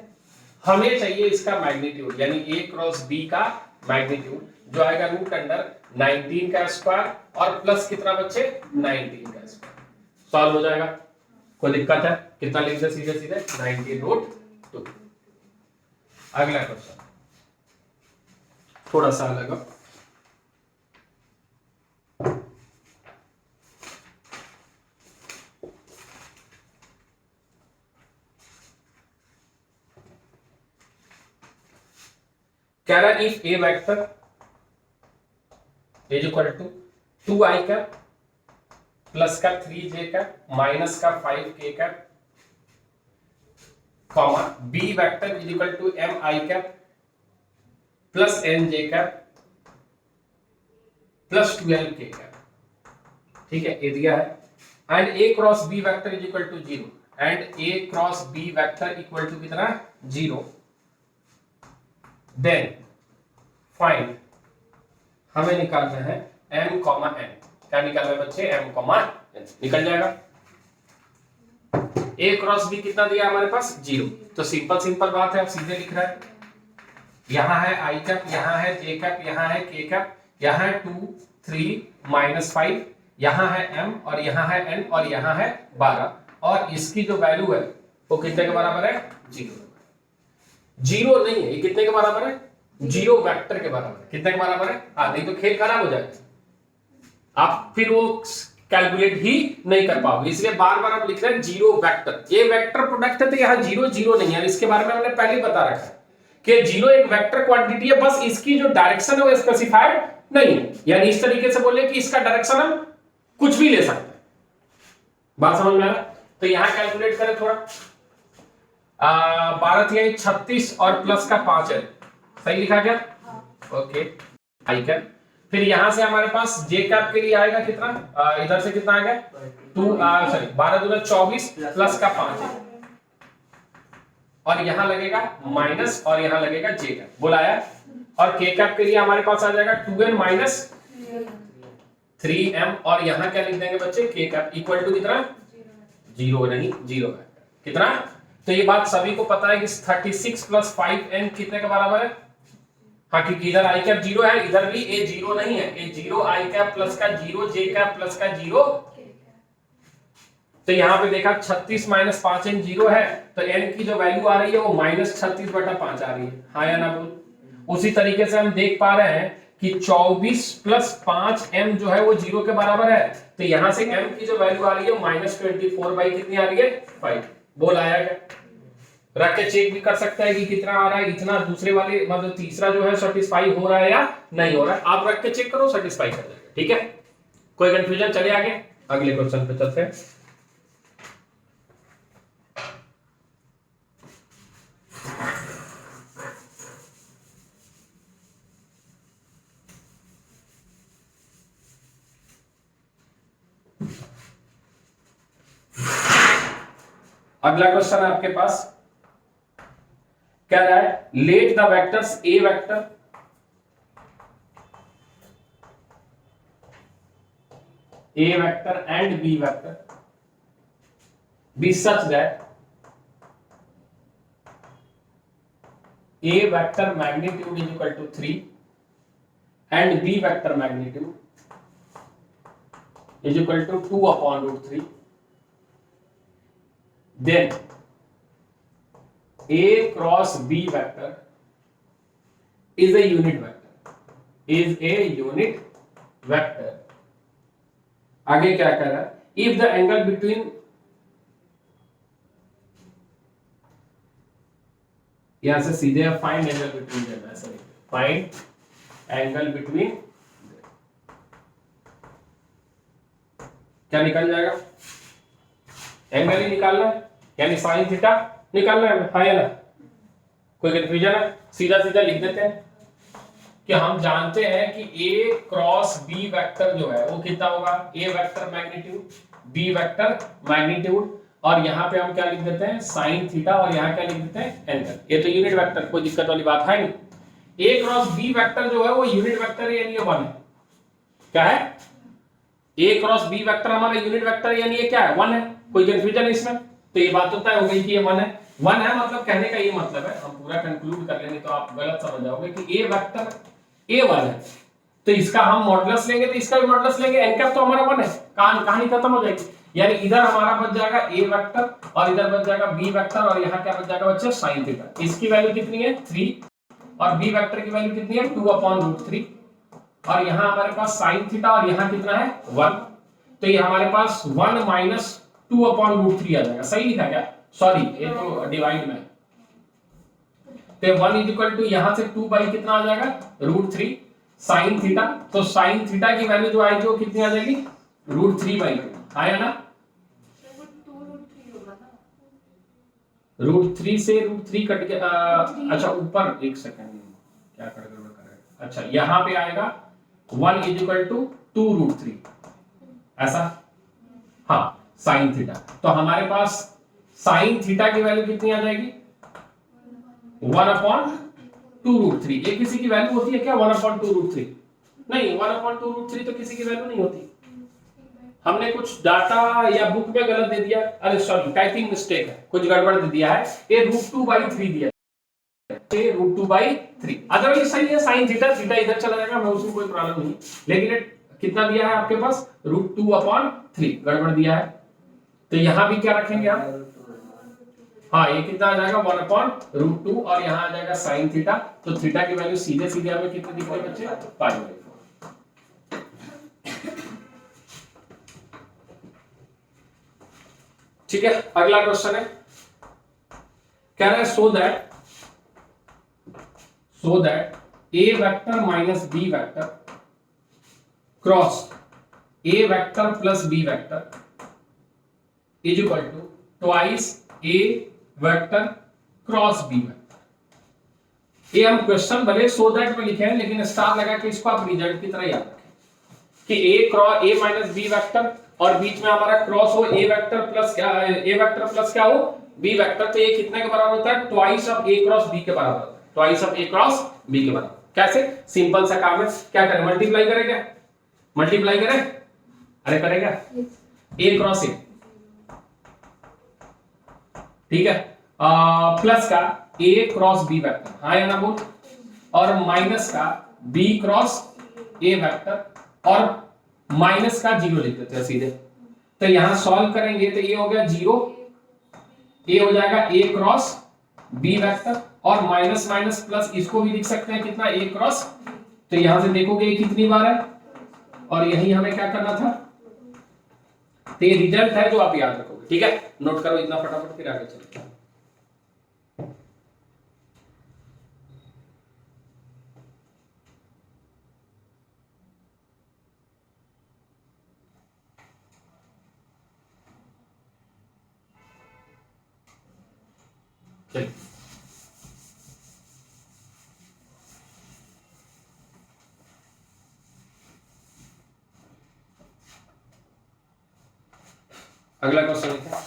हमें चाहिए इसका मैग्नीट्यूड, यानी ए क्रॉस बी का मैग्नीट्यूड, जो आएगा रूट अंडर 19 का स्क्वायर और प्लस कितना बच्चे? 19 का स्क्वायर। सॉल्व हो जाएगा। कोई दिक्कत है? कितना लिख दे सीधे सीधे? 19 रूट 2। अगला क्वेश्चन थोड़ा सा अलग है। कह रहा है if A vector is equal to 2i cap plus का 3j कैप माइनस का 5k cap, comma B vector is equal to mi cap plus nj cap plus 12k cap. ठीक है, ये दिया है। And A cross B vector is equal to 0 and A cross B vector equal to कितना? 0। देन फाइंड, हमें निकालना है m कॉमा n। क्या निकालना है बच्चे? m comma n। निकल जाएगा। a क्रॉस b कितना दिया हमारे पास? 0। तो सिंपल बात है, अब सीधे लिख रहा है। यहां है i कैप, यहां है j कैप, यहां है k कैप, यहां है 2 3 माइनस 5, यहां है m और यहां है n और यहां है 12, और इसकी जो वैल्यू है वो कितने के बराबर है? 0। 0 नहीं है, ये कितने के बराबर है? 0 वेक्टर के बराबर है। कितने के बराबर है? हाँ, नहीं तो खेल खराब हो जाएगा, आप फिर वो कैलकुलेट ही नहीं कर पाओगे। इसलिए बार बार आप लिख रहे हैं 0 वेक्टर। ये वेक्टर प्रोडक्ट है, तो यहाँ 0 0 नहीं है। इसके बारे में हमने पहले बता रखा है कि 0 एक वेक्टर क्वांटिटी है, बस इसकी जो डायरेक्शन है वो स्पेसिफाइड नहीं है। यानी इस तरीके से बोले कि इसका डायरेक्शन हम कुछ भी ले सकते हैं। बात समझ में आ रहा? तो यहां कैलकुलेट करें थोड़ा। 12 36 और प्लस का 5 है, सही लिखा क्या? ओके, आई कैप। फिर यहां से हमारे पास जे कैप के लिए आएगा कितना? इधर से कितना आ गया? 12 दूना 24 प्लस का 5 है, और यहां लगेगा माइनस और यहां लगेगा जे कैप। बोलाया। और के कैप के लिए हमारे पास आ जाएगा 2n माइनस 3m, और यहां क्या लिख देंगे बच्चे? के कैप इक्वल टू कितना? 0 नहीं, 0 है कितना? तो ये बात सभी को पता है कि 36 प्लस 5n कितने के बराबर है? हाँ, क्योंकि इधर आई कैप 0 है, इधर भी ए 0 नहीं है, ए 0 आई कैप प्लस का 0 जे कैप प्लस का 0। तो यहाँ पे देखा 36 माइनस 5n 0 है, तो n की जो वैल्यू आ रही है वो माइनस 36/5 आ रही है। हाँ या ना बोल? उसी तरीके से हम देख पा रहे हैं कि 24 प्लस 5m जो है वो 0 के बराबर है, तो यहां से m की जो वैल्यू आ रही है माइनस 24 बाई कितनी आ रही है? 5। बोल आया क्या? रख के चेक भी कर सकते हैं कि कितना आ रहा है, इतना दूसरे वाले मतलब तीसरा जो है सेटिस्फाई हो रहा है या नहीं हो रहा है, आप रख के चेक करो सेटिस्फाई कर जाएगा। ठीक है, कोई कंफ्यूजन? चले आगे अगले क्वेश्चन पे चलते हैं। अगला क्वेश्चन है आपके पास, क्या रहा है, let the vectors A vector and b vector be such that a vector magnitude is equal to 3 and b vector magnitude is equal to 2 upon root 3, then a cross b vector is a unit vector आगे क्या कर रहा है, इफ द एंगल बिटवीन, यहां से सीधे फाइंड एंगल बिटवीन देना है, सॉरी फाइंड एंगल बिटवीन, क्या निकल जाएगा, एंगल ही निकालना है यानी साइन थीटा निकालना है, हाँ या ना? कोई कंफ्यूजन है? सीधा सीधा लिख देते हैं कि हम जानते हैं कि a क्रॉस b वेक्टर जो है वो कितना होगा, a vector magnitude b vector magnitude, और यहाँ पे हम क्या लिख देते हैं, साइन थीटा, और यहाँ क्या लिख देते हैं, एंगल। ये तो यूनिट वेक्टर, कोई दिक्कत वाली बात है नहीं। a क्रॉस b वेक्टर जो है वो यूनिट वेक्टर है यानी ये 1 है। क्या है, a क्रॉस b वेक्टर हमारा यूनिट वेक्टर है यानी ये क्या है, 1 है। कोई कंफ्यूजन है इसमें? तो ये बात तो तय हो गई कि ये 1 है। 1 है मतलब कहने का ये मतलब है, हम पूरा कंक्लूड कर लेंगे तो आप गलत समझ जाओगे कि a वेक्टर a1 है, तो इसका हम मॉडुलस लेंगे तो इसका भी मॉडुलस लेंगे, n कैप तो हमारा 1 है, कहानी खत्म हो जाएगी। यानी इधर हमारा बच जाएगा a वेक्टर और इधर बच जाएगा b वेक्टर, और यहाँ क्या बच जाएगा बच्चे, sin थीटा। इसकी वैल्यू कितनी है, 3, और b वेक्टर की वैल्यू कितनी है, 2 अपॉन रूट 3, और यहाँ हमारे पास sin थीटा और यहाँ कितना है, 1, तो ये हमारे पास 1 माइनस 2 अपॉन रूट 3 आ जाएगा। सही लिखा क्या, सॉरी ये तो डिवाइड में, तो 1 इज इक्वल टू यहाँ से 2 बाई कितना आ जाएगा, रूट 3 साइन थीटा, तो साइन थीटा की वैल्यू जो आएगी वो कितनी आ जाएगी, रूट 3 बाई 2, आया ना? रूट 3 से रूट 3 कट गया, अच्छा ऊपर एक सेकंड क्या कर रहा, अच्छा यहाँ पे आएगा 1 इज इक्वल टू 2 रूट 3, ऐसा, हाँ साइन थीटा, तो हमारे पास साइन थीटा की वैल्यू कितनी आ जाएगी, 1 अपॉन 2 रूट 3। ये किसी की वैल्यू होती है क्या, 1 अपॉन 2 रूट 3? नहीं, 1 अपॉन 2 रूट 3 तो किसी की वैल्यू नहीं होती, हमने कुछ डाटा या बुक में गलत दे दिया, अरे सॉरी टाइपिंग मिस्टेक है, कुछ गड़बड़ दे दिया है, ये रूट 2 बाई 3 दिया है, ये रूट 2 बाई 3, अदरवाइज सही है, साइन थीटा, थीटा इधर चला जाएगा, मैं उसमें कोई प्रॉब्लम नहीं, लेकिन ये कितना दिया है आपके पास, रूट 2 अपॉन 3 गड़बड़ दिया है, तो यहां भी क्या रखेंगे आप, हाँ ये कितना आ जाएगा, 1 अपॉन रूट 2, और यहाँ आ जाएगा साइन थीटा, तो थीटा की वैल्यू सीधे सीधे हमें कितने दिख रहे बच्चे, 5/4। ठीक है, अगला क्वेश्चन है, कह रहा है so that a vector minus b vector cross a vector plus b vector is equal to twice a vector cross b vector. ये हम क्वेश्चन भले सो दैट में लिखे हैं, लेकिन स्टार लगा के इसको आप रिजल्ट की तरह याद रखें कि a माइनस b वेक्टर और बीच में हमारा क्रॉस हो a वेक्टर प्लस क्या हो b वेक्टर, तो ये कितने के बराबर होता है, twice of a cross b के बराबर होता है, twice of a cross b के बराबर। कैसे, सिंपल सा काम है, क्या करें, मल्टीप्लाई करें, क्या मल्टीप्लाई करें, अरे करेगा a क्रॉस a, ठीक है, प्लस का a क्रॉस b वेक्टर, हाँ या ना बोल, और माइनस का b क्रॉस a वेक्टर, और माइनस का 0 लिख देते हैं सीधे, तो यहां सॉल्व करेंगे तो ये हो गया 0, ये हो जाएगा a क्रॉस b वेक्टर, और माइनस माइनस प्लस इसको भी लिख सकते हैं कितना, a क्रॉस, तो यहां से देखोगे ये कितनी बार है, और यही हमें क्या करना था, तो ये रिजल्ट है जो आप याद रखोगे। ठीक है, नोट करो इतना फटाफट, फिर आगे चलते हैं। चलिए अगला क्वेश्चन लिखा,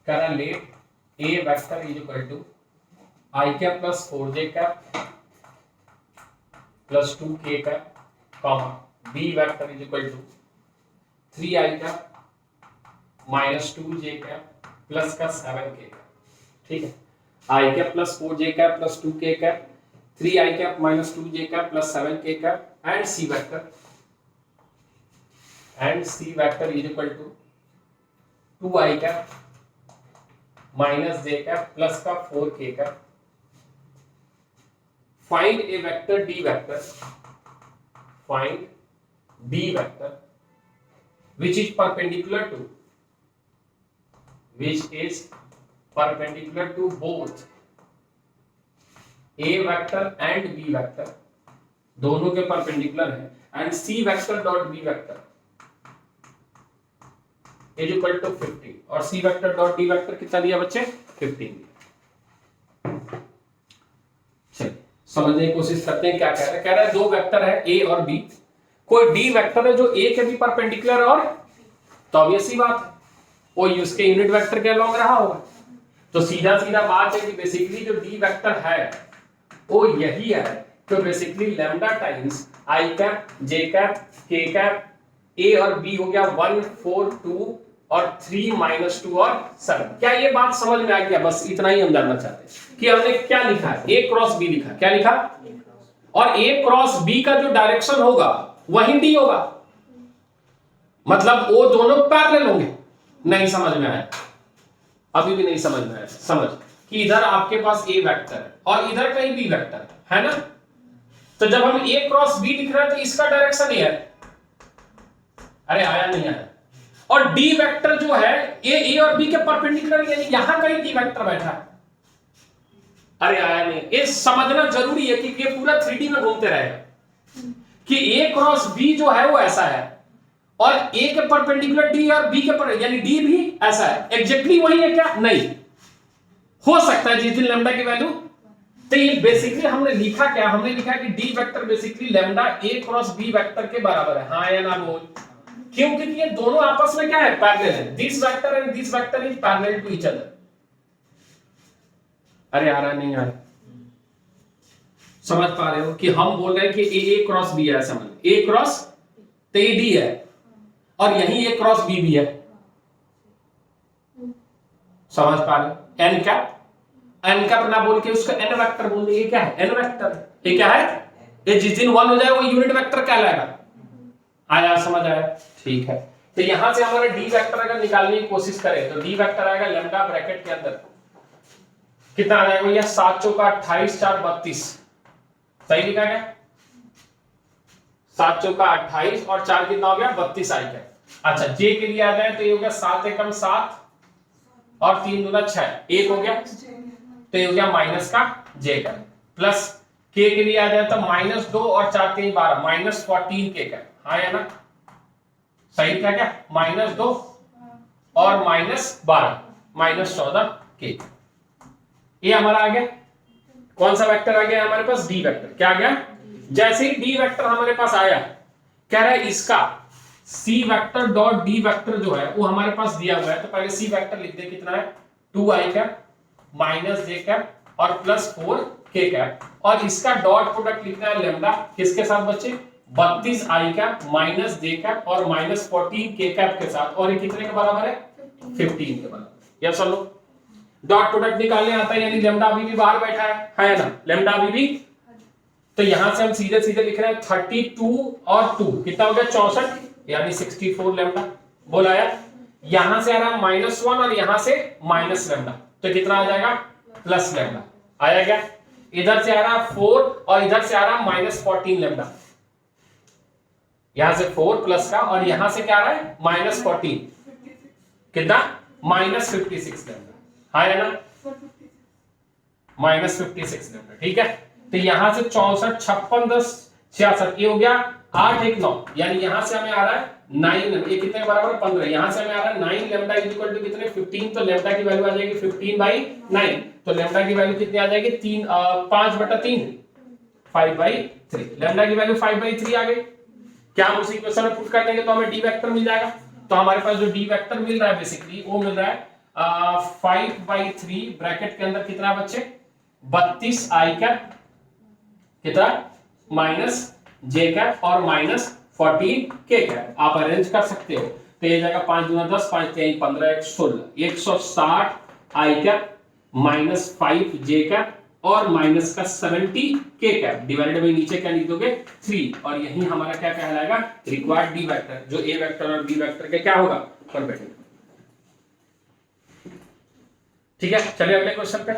कह रहा let a vector is equal to i cap plus 4j cap plus 2k cap comma B vector is equal to 3i cap minus 2j cap plus का 7k कैप। ठीक है, i cap plus 4j cap plus 2k cap 3i cap minus 2j cap plus 7k cap and c vector is equal to 2i cap minus j cap plus का 4k cap। find a vector d vector, find d vector which is perpendicular to both a vector and b vector, दोनों के परपेंडिकुलर है, and c vector dot b vector is equal to 15 और सी वेक्टर डॉट डी वेक्टर कितना दिया बच्चे 15 दिया। चलिए समझने की कोशिश करते हैं क्या कह रहा है। कह रहा है दो वेक्टर है ए और बी, कोई डी वेक्टर है जो ए के भी परपेंडिकुलर है, और तो ऑब्वियस सी बात है वो उसके यूनिट वेक्टर के अलॉन्ग रहा होगा। तो सीधा सीधा बात है कि बेसिकली जो डी वेक्टर है वो यही है, तो basically lambda times I cap J cap के कैप ए और बी हो गया 1 4 2 और 3 -2 और 7। क्या ये बात समझ में आ गया? बस इतना ही हम जानना चाहते हैं कि हमने क्या लिखा है, ए क्रॉस बी लिखा, क्या लिखा, और ए क्रॉस बी का जो डायरेक्शन होगा वही डी होगा, मतलब वो दोनों पैरेलल होंगे। नहीं समझ में आया? अभी भी नहीं समझ में आया? समझ कि इधर आपके पास ए वेक्टर है और इधर कहीं बी वेक्टर है ना, तो जब हम ए क्रॉस बी लिख रहे हैं तो इसका डायरेक्शन ये है। अरे आया नहीं आया? और डी वेक्टर जो है ए और बी के परपेंडिकुलर, यानी यहां कहीं डी वेक्टर बैठा है। अरे आया नहीं? ये समझना जरूरी है कि ये पूरा 3D में घूमते रहेगा कि ए क्रॉस बी जो है वो ऐसा है और ए के परपेंडिकुलर डी और बी के पर यानी डी भी ऐसा है। एग्जैक्टली वही है क्या? नहीं, हो सकता है जिस दिन लैम्डा की वैल्यू, तो ये बेसिकली हमने लिखा क्या, हमने लिखा कि डी वेक्टर बेसिकली लैम्डा ए क्रॉस बी वेक्टर के बराबर है। हाँ या ना बोल? क्योंकि ये दोनों आपस में क्या है, पैरेलल है। This vector and this vector is parallel to each other. अरे आ रहा नहीं आ रहा? समझ पा रहे हो कि हम बोल रहे हैं कि ए क्रॉस बी है, समझ ए क्रॉस तो ए डी है और यही ए क्रॉस बी भी है। समझ पा रहे हो? एन कैप ना बोल के उसका एन वेक्टर बोल दे। ये क्या है? N vector. ये क्या है? ये जिस दिन 1 हो जाए वो यूनिट वेक्टर कहलाएगा। आया? समझ आया? ठीक है, तो यहां से हमारा डी वेक्टर अगर निकालने की कोशिश करें तो डी वेक्टर आएगा लैम्डा ब्रैकेट के अंदर कितना आ जाएगा? 7 चौका 28 4 32। सही लिखा गया? 7 चौका 28 और 4 कितना हो गया? 32 आई गया। अच्छा, जे के लिए आ जाए तो ये हो गया 7 एकम 7 और 3 दूना 6, 1 हो गया, तो ये हो गया माइनस का जे का, प्लस के लिए आ जाए तो -2 और 4 3 12 -14 के का। हाँ या ना? सही था क्या? -2 और -12 -14 के। ये हमारा आ गया कौन सा वेक्टर आ गया हमारे पास? D vector. क्या आ गया? जैसे ही डी वेक्टर हमारे पास आया, कह रहा है इसका सी वेक्टर डॉट डी वेक्टर जो है वो हमारे पास दिया हुआ है, तो पहले सी वेक्टर लिख दे। कितना है? 2i कैप माइनस जे कैप और प्लस 4k कैप, और इसका डॉट प्रोडक्ट लिखना है लैम्डा किसके साथ बच्चे? 32i कैप माइनस जे कैप और -14k कैप के साथ, और ये कितने के बराबर है? 15 के बराबर। यस लो, डॉट प्रोडक्ट निकालने आता है, यानी लैम्डा अभी भी बाहर बैठा है ना? लैम्डा अभी भी, तो यहां से हम सीधे सीधे लिख रहे हैं 32 और 2 कितना हो गया? 64, यानी 64 लैम्डा। बोल आया? यहां से आ रहा -1 और यहां से माइनस लैम्डा, तो कितना आ जाएगा? Plus lambda. आया क्या? इधर से आ रहा 4 और इधर से आ रहा -14 लैम्डा, यहां से 4 प्लस का और यहां से क्या आ रहा है? -14, कितना? -56 लैम्डा। हाँ है ना? -56 लैम्डा। ठीक है, तो यहां से 64 56 10 66, ये हो गया 8 1 9, यानी यहां से हमें आ रहा है 9, ये कितने के बराबर है 15। यहां से हमें आ रहा है 9 लैम्डा इज इक्वल टू कितने 15, तो लैम्डा की वैल्यू आ जाएगी 15/9, तो लैम्डा की वैल्यू कितनी आ जाएगी 5/3, 5/3। लैम्डा की वैल्यू 5/3 आ गई। क्या हम उसी क्वेश्चन में पुट कर देंगे तो हमें डी वेक्टर मिल जाएगा। तो हमारे पास जो डी वेक्टर मिल रहा है बेसिकली वो मिल रहा है 5/3 ब्रैकेट के अंदर कितना बच्चे 32 आई कैप कितना माइनस जे कैप और माइनस 14 के कैप। आप अरेंज कर सकते हो तो ये जाएगा 5 दूना 10, 5 3 15, 1 16, 160 आई कैप माइनस 5 जे कैप और माइनस का 70 के कैप डिवाइडेड बाई नीचे क्या लिख दोगे 3, और यही हमारा क्या कहलाएगा रिक्वायर्ड डी वेक्टर, जो ए वेक्टर और बी वेक्टर के क्या होगा परपेंडिकुलर। ठीक है, चलिए अगले क्वेश्चन पे।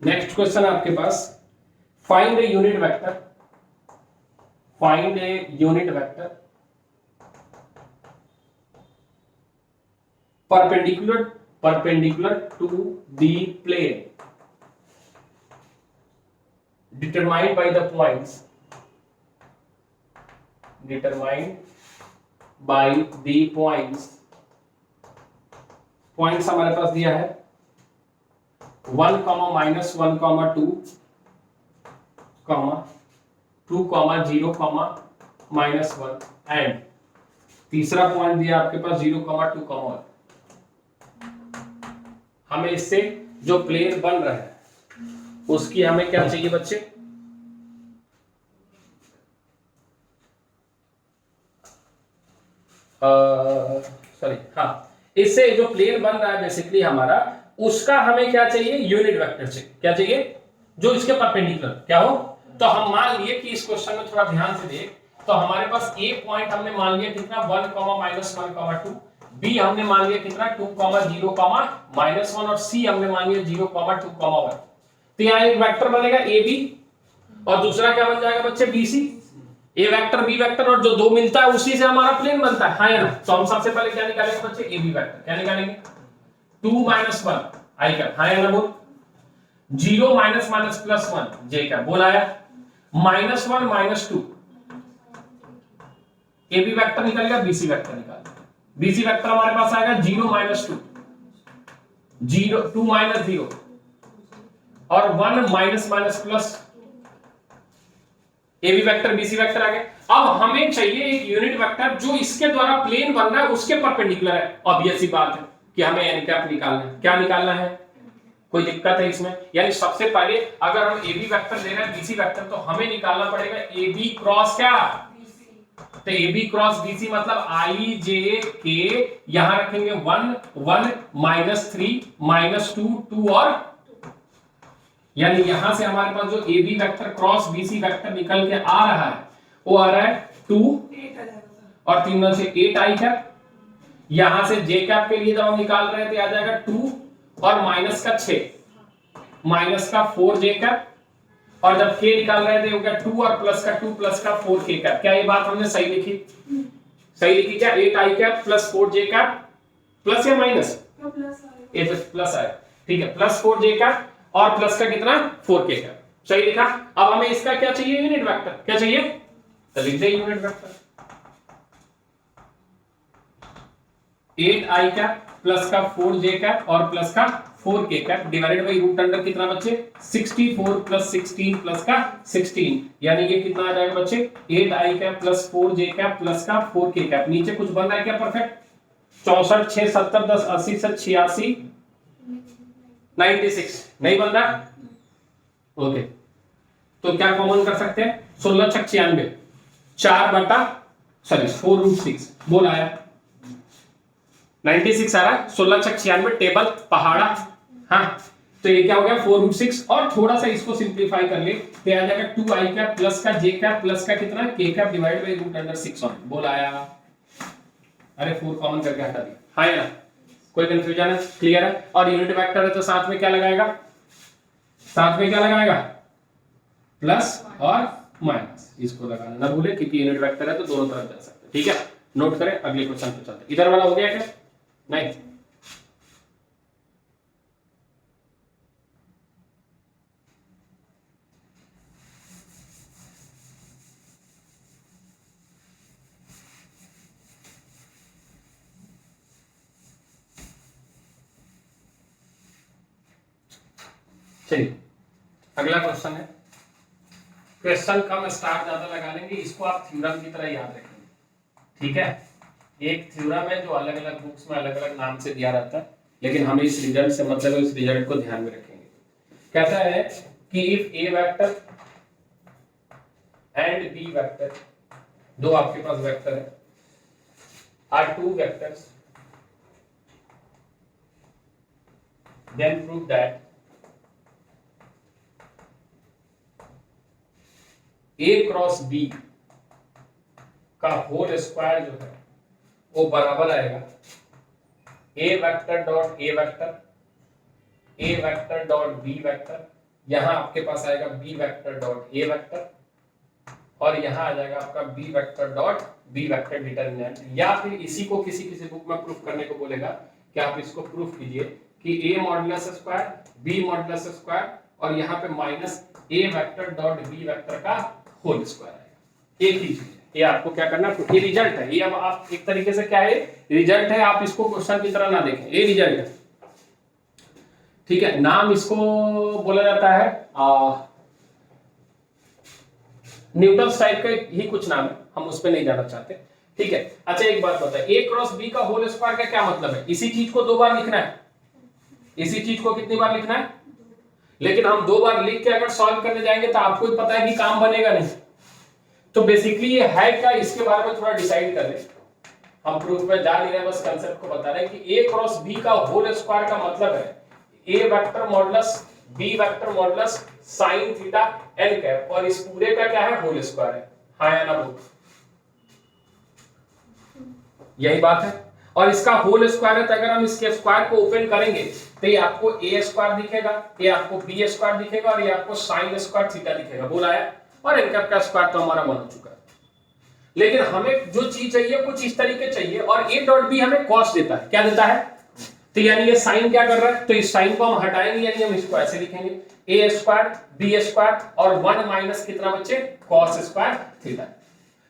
नेक्स्ट क्वेश्चन आपके पास find a unit vector, find a unit vector perpendicular to the plane determined by the points points हमारे पास दिया है 1, -1, 2, 2, 0, -1 एंड तीसरा पॉइंट दिया आपके पास 0, 2, 1। हमें इससे जो प्लेन बन रहा है उसकी हमें क्या चाहिए बच्चे सॉरी हाँ, इससे जो प्लेन बन रहा है बेसिकली हमारा उसका हमें क्या चाहिए यूनिट वेक्टर चाहिए। क्या चाहिए जो इसके परपेंडिकुलर क्या हो। तो हम मान लिए कि इस क्वेश्चन में थोड़ा ध्यान से देख, तो हमारे पास ए पॉइंट हमने मान लिया कितना 1, -1, 2, बी हमने मान लिया कितना 2, 0, -1 और सी हमने मान लिया 0, 2, 1। तो यहाँ एक वेक्टर बनेगा ए बी और दूसरा क्या बन जाएगा बच्चे बी सी। ए वेक्टर बी वेक्टर और जो दो मिलता है उसी से हमारा प्लेन बनता है, हाँ या ना। तो हम सबसे पहले क्या निकालेंगे बच्चे ए बी वेक्टर, क्या निकालेंगे 2, -1 आई का, हाँ या ना बोल 0, -1 जे का बोला है -1, -2 ए बी वेक्टर निकलेगा बी सी वेक्टर निकाल। बीसी वेक्टर हमारे पास आएगा 0, -2, 0, 2, -0 और 1 plus A B vector B C vector आ गए। अब हमें चाहिए एक यूनिट वेक्टर जो इसके द्वारा प्लेन बन रहा है उसके परपेंडिकुलर है। ऑब्वियस सी बात है कि हमें एन कैप निकालना है। क्या निकालना है, कोई दिक्कत है इसमें? यानी सबसे पहले अगर हम ए बी वेक्टर दे रहे हैं बीसी वेक्टर तो हमें निकालना पड़ेगा ए बी क्रॉस क्या, तो A B cross B C मतलब आई जे के, यहां रखेंगे 1, 1, -3, -2, 2 और यानी यहां से हमारे पास जो A B vector cross B C vector निकल के आ रहा है वो आ रहा है 2 और 3 से 8 आई कैप। यहां से जे कैप के लिए जब हम निकाल रहे थे आ जाएगा 2 और माइनस का 6, माइनस का 4 जे कैप, और जब के निकाल रहे थे हो गया 2 और प्लस का 2 प्लस का 4 के कैप। क्या ये बात हमने सही लिखी? सही लिखी क्या? 8 I cap plus 4 J cap, plus या माइनस? प्लस आया, ठीक है, प्लस 4 जे कैप और प्लस का कितना 4 के कैप। सही लिखा। अब हमें इसका क्या चाहिए यूनिट वेक्टर, क्या चाहिए तो लिख दे unit vector 8 I cap plus का 4 जे कैप और प्लस का 4 K cap divided by root under कितना बच्चे 64 प्लस 16 प्लस का 16, यानी ये कितना आ जाएगा बच्चे 8 I cap plus 4 J cap plus का 4 के कैप। नीचे कुछ बन रहा है क्या परफेक्ट? 64 6 70 10 80 से 86 96 नहीं बन रहा? ओके, तो क्या कॉमन कर सकते हैं 16 6 96 4/4√6 बोल आया 96 आ रहा है, 16 6 96 टेबल पहाड़ा। हाँ, तो ये क्या हो गया 4√6 और थोड़ा सा इसको सिंप्लीफाई कर ले तो आ जाएगा 2 आई कैप प्लस का जे कैप प्लस का कितना K cap divide by root under 6 on बोल आया। अरे 4 कॉमन करके हटा दिया, हाँ या ना? कोई कंफ्यूजन है? क्लियर है? और यूनिट वेक्टर है तो साथ में क्या लगाएगा, साथ में क्या लगाएगा प्लस और माइनस, इसको लगाना ना भूले क्योंकि यूनिट वेक्टर है तो दोनों तरफ जा सकते हैं। ठीक है, नोट करें, अगले क्वेश्चन पे चलते हैं। इधर वाला हो गया क्या? नहीं, चलिए अगला क्वेश्चन है। क्वेश्चन कम स्टार ज्यादा लगा लेंगे, इसको आप थ्योरम की तरह याद रखेंगे। ठीक है, एक थ्योरम है जो अलग अलग बुक्स में अलग अलग नाम से दिया रहता है, लेकिन हमें इस रिजल्ट से मतलब है, इस रिजल्ट को ध्यान में रखेंगे। कहता है कि if A vector and B vector, दो आपके पास वेक्टर है, are two vectors, then prove that A cross B का होल स्क्वायर जो है वो बराबर आएगा A vector dot A vector, A vector dot B vector, यहां आपके पास आएगा B vector dot A vector, और यहां आ जाएगा आपका B vector dot B vector determinant. या फिर इसी को किसी किसी बुक में प्रूफ करने को बोलेगा कि आप इसको प्रूफ कीजिए कि A modulus square B modulus square और यहां पे minus A vector dot B vector का होल स्क्वायर आएगा। एक ही चीज है, ये आपको क्या करना है, ये रिजल्ट है, ये अब आप एक तरीके से क्या है, रिजल्ट है, आप इसको क्वेश्चन की तरह ना देखें, ये रिजल्ट है। ठीक है, नाम इसको बोला जाता है न्यूटन टाइप का ही कुछ नाम है, हम उस पर नहीं जाना चाहते। ठीक है, अच्छा एक बात बताए, ए क्रॉस बी का होल स्क्वायर का क्या मतलब है? इसी चीज को दो बार लिखना है, इसी चीज को कितनी बार लिखना है? लेकिन हम दो बार लिख के अगर सॉल्व करने जाएंगे तो आपको ही पता है कि काम बनेगा नहीं। तो बेसिकली ये है क्या, इसके बारे में थोड़ा डिसाइड कर ले। हम प्रूफ में जा नहीं रहे, बस कंसेप्ट को बता रहे हैं कि ए क्रॉस बी का होल स्क्वायर का मतलब है ए vector modulus b vector modulus sine theta n cap, और इस पूरे का क्या है, होल स्क्वायर है। हाँ या ना बोल, यही बात है। और इसका होल स्क्वायर है तो अगर हम इसके स्क्वायर को ओपन करेंगे तो ये आपको ए स्क्वायर दिखेगा, ये आपको बी स्क्वायर दिखेगा, और ये आपको साइन स्क्वायर थीटा दिखेगा। बोला है, और एन कैप का स्क्वायर तो हमारा बन चुका है। लेकिन हमें जो चीज चाहिए कुछ इस तरीके चाहिए, और ए डॉट बी हमें कॉस देता है। क्या देता है? तो यानी ये साइन क्या कर रहा है, तो इस साइन को हम हटाएंगे, यानी हम इसको ऐसे लिखेंगे ए स्क्वायर बी स्क्वायर और 1 माइनस कितना बच्चे, कॉस स्क्वायर थीटा।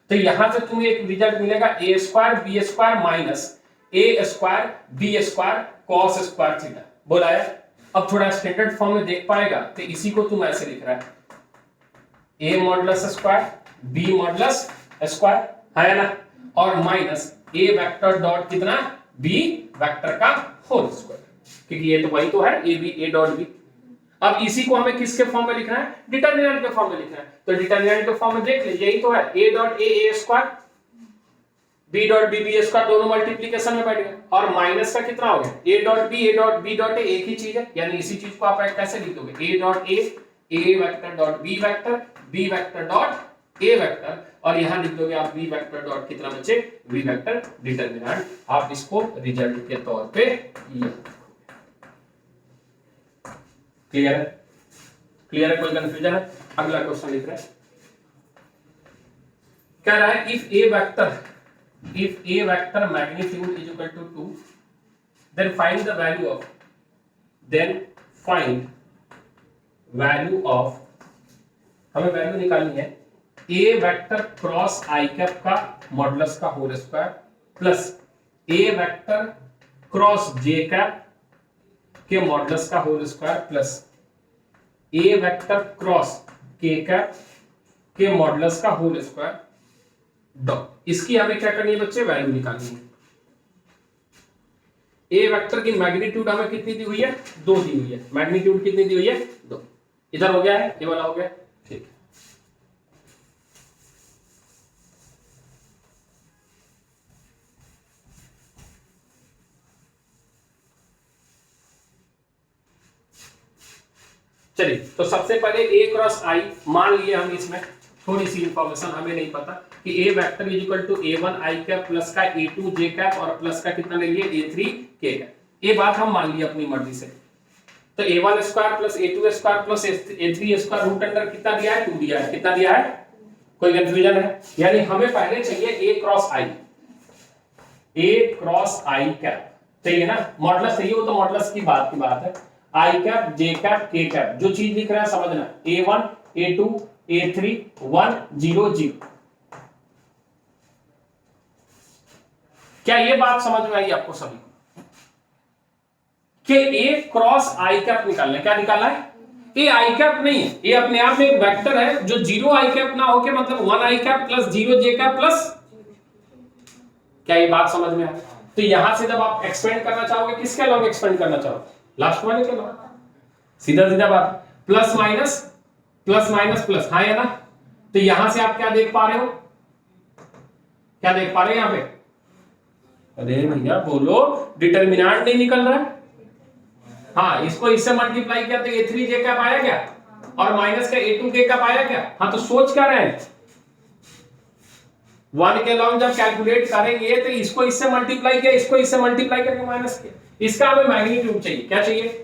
तो यहां से तुम्हें एक रिजल्ट मिलेगा a square b square minus a square b square cos square theta. बोला है, अब थोड़ा स्टैंडर्ड फॉर्म में देख पाएगा तो इसी को तुम ऐसे लिख रहा है a modulus square b modulus square है ना, और माइनस ए वेक्टर डॉट कितना, बी वेक्टर का होल स्क्वायर, क्योंकि ये तो वही तो है a b a dot b. अब इसी को हमें किसके फॉर्म में लिखना है, डिटरमिनेंट के फॉर्म में लिखना है। तो डिटरमिनेंट के फॉर्म में देख ले, यही तो है A dot A square B dot B square, दोनों मल्टीप्लिकेशन में बैठ गए, और माइनस का कितना हो गया, A dot B dot A, एक ही चीज है। यानी इसी चीज को आप कैसे लिख दोगे, A dot A vector dot B vector dot A vector, और यहां लिख दोगे आप बी वेक्टर डॉट कितना बच्चे, बी वेक्टर डिटरमिनेंट। आप इसको रिजल्ट के तौर पे क्लियर है? क्लियर है, कोई कंफ्यूजन है? अगला क्वेश्चन लिख रहे हैं, कह रहा है if A vector magnitude is equal to 2 then find the value of हमें वैल्यू निकालनी है ए वेक्टर क्रॉस आई कैप का मॉडुलस का whole square plus A vector cross J cap के मॉडुलस का whole square plus A vector cross K cap के मॉडुलस का होल स्क्वायर डॉट। इसकी हमें क्या करनी है बच्चे, वैल्यू निकालनी है। ए वेक्टर की मैग्नीट्यूड हमें कितनी दी हुई है, 2 दी हुई है। मैग्नीट्यूड कितनी दी हुई है, 2। इधर हो गया है, ये वाला हो गया, ठीक है। चलिए, तो सबसे पहले ए क्रॉस आई मान लिए हम, इसमें थोड़ी सी इंफॉर्मेशन हमें नहीं पता कि a vector is equal to a1 i cap plus का a2 j कैप और प्लस का कितना ले लिए a3 k कैप। ये बात हम मान लिए अपनी मर्जी से। तो a1 square plus a2 square plus a3 square root under कितना दिया है, 2 दिया है। कितना दिया है, कोई कंफ्यूजन है? यानी हमें पहले चाहिए A cross I, A cross I cap चाहिए ना, मॉडुलस चाहिए, वो तो मॉडुलस की बात है। आई कैप, जे कैप, के कैप, जो चीज लिख रहा है समझना, A1 A2 A3 1 0 0। क्या ये बात समझ में आई आपको सभी को कि ए क्रॉस आई कैप निकालना है? क्या निकालना है? ये आई कैप नहीं है, ये अपने आप में एक वेक्टर है जो जीरो आई कैप ना होके, मतलब 1 आई कैप प्लस 0 जे कैप प्लस। क्या ये बात समझ में आया? तो यहां से जब आप एक्सपेंड करना चाहोगे, किसके अलॉन्ग एक्सपेंड करना चाहोगे? लास्ट वाले के अलॉन्ग, सीधा सीधा बात, प्लस माइनस प्लस, हाँ या ना? तो यहां से आप क्या देख पा रहे हो, क्या देख पा रहे हैं यहां पे? अरे भैया बोलो, डिटरमिनेंट नहीं निकल रहा है। हाँ, इसको इससे मल्टीप्लाई किया तो A3 जे कैप आया क्या, और माइनस का A2 के कैप आया क्या? हाँ, तो सोच क्या रहे हैं, 1 के लॉन्ग जब कैलकुलेट करेंगे तो इसको इससे मल्टीप्लाई किया, इसको इससे मल्टीप्लाई करके माइनस किया, इसका हमें मैग्नीट्यूड चाहिए। क्या चाहिए?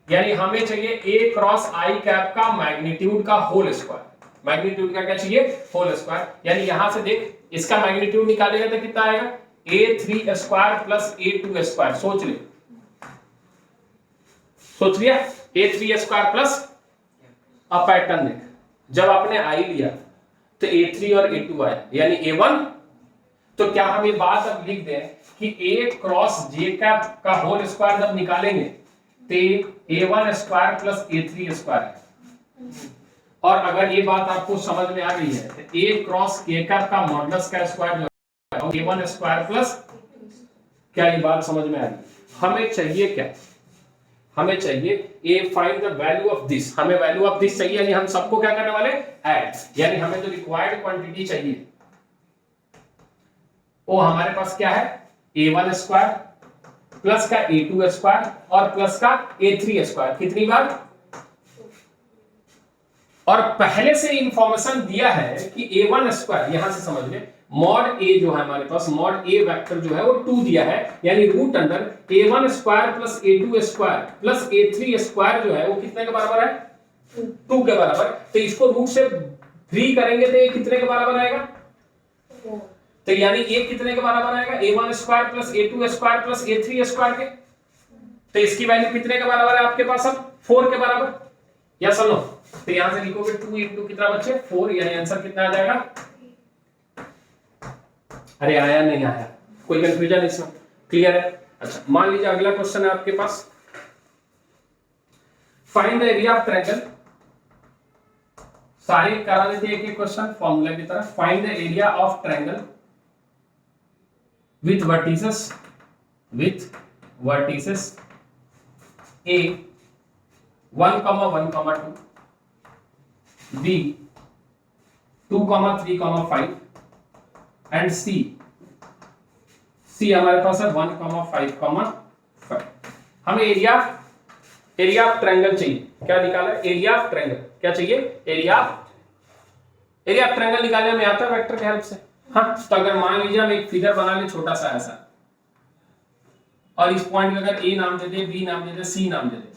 यानी हमें चाहिए ए क्रॉस आई कैप का मैग्नीट्यूड का होल स्क्वायर। मैग्नीट्यूड का क्या चाहिए? Whole square. यानी यहां से देख, इसका मैग्नीट्यूड निकालेगा तो कितना आएगा? A3 square plus A2 square. सोच ले, सोच लिया? A3 स्क्वायर प्लस, अब पैटर्न देख, जब आपने आई लिया तो A3 और A2 आया, यानी A1। तो क्या हम ये बात अब लिख दें कि A क्रॉस जे कैप का होल स्क्वायर जब निकालेंगे तो A1 square plus A3 square है। और अगर ये बात आपको समझ में आ गई है तो A क्रॉस के कैप का मॉडुलस का स्क्वायर जो है A1 स्क्वायर प्लस, क्या ये बात समझ में आ गई? हमें चाहिए क्या? हमें चाहिए a find the value of this. हमें वैल्यू ऑफ दिस चाहिए, यानी हम सबको क्या करने वाले? ऐड। यानी हमें जो रिक्वायर्ड क्वांटिटी चाहिए वो हमारे पास क्या है? A1 स्क्वायर प्लस का A2 स्क्वायर और प्लस का A3 स्क्वायर। कितनी बार? और पहले से इंफॉर्मेशन दिया है कि A1 स्क्वायर, यहां से समझ ले, मॉड ए जो है हमारे पास, मॉड ए वेक्टर जो है वो 2 दिया है, यानी root under A1 square plus A2 square plus A3 square जो है वो कितने के बराबर है? 2 के बराबर। तो इसको रूट से फ्री करेंगे तो ये कितने के बराबर आएगा? तो यानी ये कितने के बराबर आएगा? A1 square plus A2 square plus A3 square के। तो इसकी वैल्यू कितने के बराबर है आपके पास? अब 4 के बराबर, या सुनो, तो यहां से लिखोगे 2 इंटू कितना बच्चे? 4, यानी आंसर कितना आ जाएगा? अरे आया नहीं आया, कोई कंफ्यूजन इसमें? क्लियर है? अच्छा, मान लीजिए अगला क्वेश्चन है आपके पास, find the area of triangle. सारे करा देते हैं एक क्वेश्चन फॉर्मूला की तरह। Find the area of triangle with vertices A 1, 1, 2, B 2, 3, 5 and C हमारे पास है 1, 5, 5। हमें एरिया ऑफ ट्रायंगल चाहिए। क्या निकाला? Area of triangle. क्या चाहिए? एरिया ऑफ ट्रायंगल निकालने में आता है वेक्टर की हेल्प से। हाँ, तो अगर मान लीजिए हम एक फिगर बना ले छोटा सा ऐसा, और इस पॉइंट में अगर A नाम दे दे, B नाम दे दे, C नाम दे दे,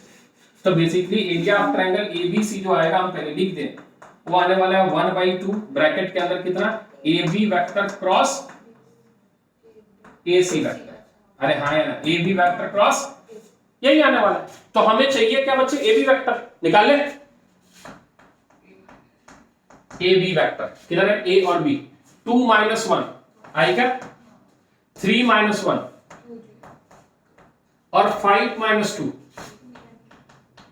तो basically area of triangle ABC जो आएगा, हम पहले लिख दें, वो आने वाला है 1/2 ब्रैकेट के अंदर कितना? AB vector cross AC vector. अरे हाँ है ना, AB वेक्टर क्रॉस, यही आने वाला है। तो हमें चाहिए क्या बच्चे? AB vector. निकाल ले AB वेक्टर। किधर है? A और B। 2 - 1 आएगा, 3 - 1 और 5 - 2।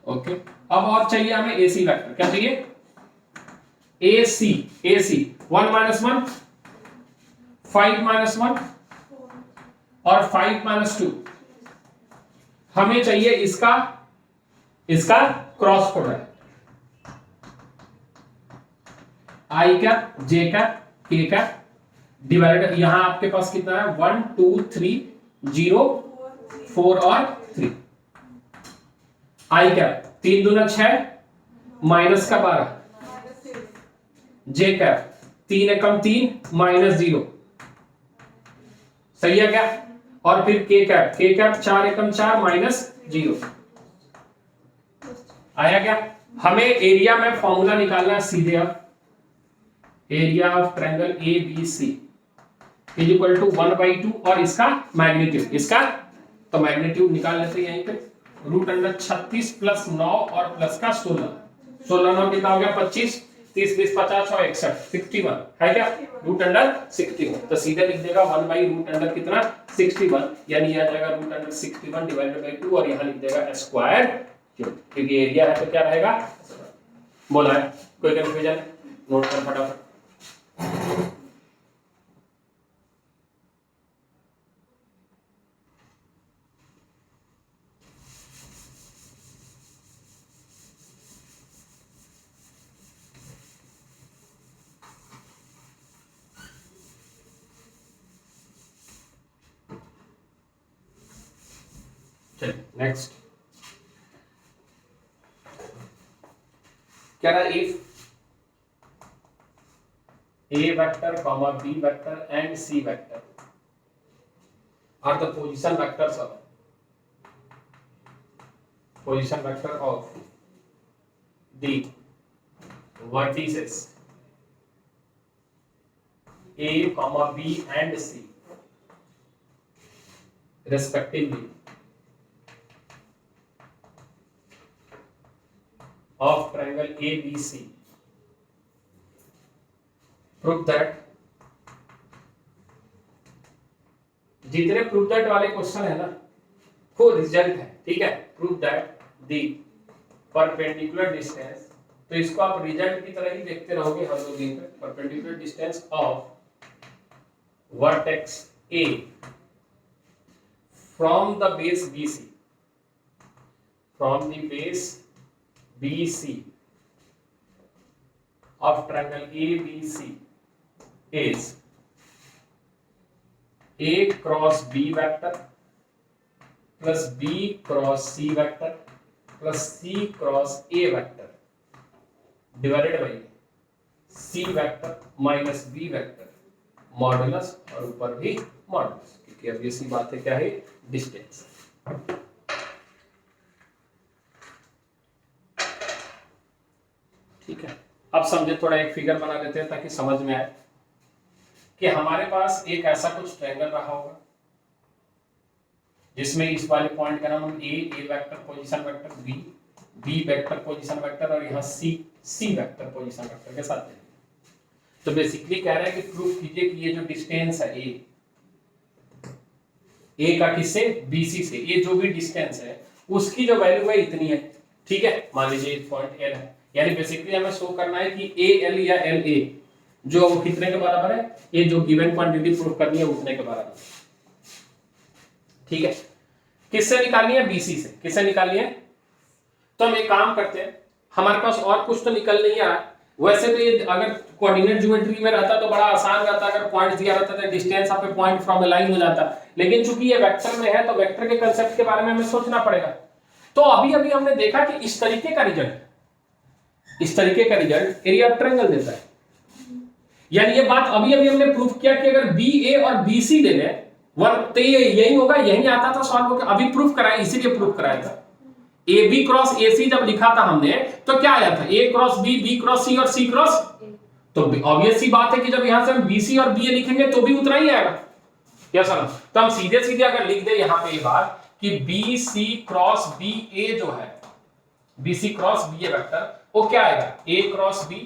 ओके, अब और चाहिए हमें AC वेक्टर। क्या चाहिए? AC 1 - 1 5 - 1 और 5 - 2। हमें चाहिए इसका cross product, I cap, J cap, K cap divided, यहां आपके पास कितना है? 1, 2, 3, 0, 4 और 3। I कैप 3 दूना 6 माइनस का 12, J कैप 3 एकम 3 -0, सही है क्या? और फिर K कैप 4 एकम 4 -0। आया क्या? हमें एरिया में फॉर्मूला निकालना है सीधे। अब area of triangle A B C is equal to 1/2 और इसका मैग्नीट्यूड, इसका तो मैग्नीट्यूड निकाल लेते हैं यहीं पे, रूट अंडर 36 प्लस 9 और प्लस का 16, 16 9 कितना हो गया 25, 30 20 50 और 61 61 है क्या, रूट अंडर 61, तो सीधे लिख देगा 1/रूट अंडर कितना 61, यानी आ जाएगा रूट अंडर 61 डिवाइडेड बाय 2 और यहां लिख देगा स्क्वायर क्यूब, क्योंकि एरिया है तो क्या रहेगा, बोला है, कोई कंफ्यूजन नोट कर फटाफट। नेक्स्ट क्या रहा, if A vector comma B vector and C vector are the position vectors of the vertices A comma B and C respectively of triangle ABC, prove that, जितने प्रूव दैट वाले क्वेश्चन है ना वो रिजल्ट है, ठीक है, prove that the perpendicular distance, तो इसको आप रिजल्ट की तरह ही देखते रहोगे हर दो दिन पे, perpendicular distance of vertex A from the base BC, from the base BC of triangle ABC is A cross B vector plus B cross C vector plus C cross A vector divided by C vector minus B vector modulus और ऊपर भी मॉडुलस, क्योंकि अब ये सी बात है क्या है, डिस्टेंस। ठीक है, अब समझे, थोड़ा एक फिगर बना लेते हैं ताकि समझ में आए कि हमारे पास एक ऐसा कुछ ट्रायंगल रहा होगा जिसमें इस वाले पॉइंट का नाम हम a vector position vector, B vector position vector और यहाँ सी वेक्टर पोजीशन वेक्टर के साथ है। तो बेसिकली कह रहा है कि प्रूव कीजिए कि ये जो डिस्टेंस है ए का किससे, बीसी से, ये जो भी डिस्टेंस है उसकी जो वैल्यू है इतनी है, ठीक है, मान लीजिए पॉइंट एल है, यानी बेसिकली हमें शो करना है कि ए एल या एल ए जो कितने के बराबर है, ये जो गिवन क्वांटिटी प्रूव करनी है उतने के बराबर, ठीक है। किससे निकालनी है, बीसी से। किससे निकालनी है, तो हम एक काम करते हैं, हमारे पास और कुछ तो निकल नहीं रहा, वैसे तो ये अगर कोऑर्डिनेट ज्योमेट्री में रहता तो बड़ा आसान रहता, अगर पॉइंट दिया रहता तो डिस्टेंस पे पॉइंट फ्रॉम ए लाइन हो जाता, लेकिन चूंकि ये वेक्टर में है तो वेक्टर के कांसेप्ट के बारे में हमें सोचना पड़ेगा। तो अभी अभी हमने देखा कि इस तरीके का रिजल्ट एरिया ऑफ ट्रायंगल देता है, यानी ये बात अभी अभी हमने प्रूफ किया कि अगर बी ए और बी सी ले लें तो ये यही होगा, यही आता था सॉल्व होकर, अभी प्रूफ कराया, इसीलिए प्रूफ कराया था। ए बी क्रॉस ए सी जब लिखा था हमने तो क्या आया था, ए क्रॉस बी क्रॉस सी और सी क्रॉस, तो ऑब्वियस सी बात है कि जब यहां से हम बी सी और बी ए लिखेंगे तो भी उतना ही आएगा, क्या सर। तो हम सीधे सीधे अगर लिख दे यहां पे ये बात कि बी सी क्रॉस बी ए जो है, बी सी क्रॉस बी ए वेक्टर, वो क्या आएगा, ए क्रॉस बी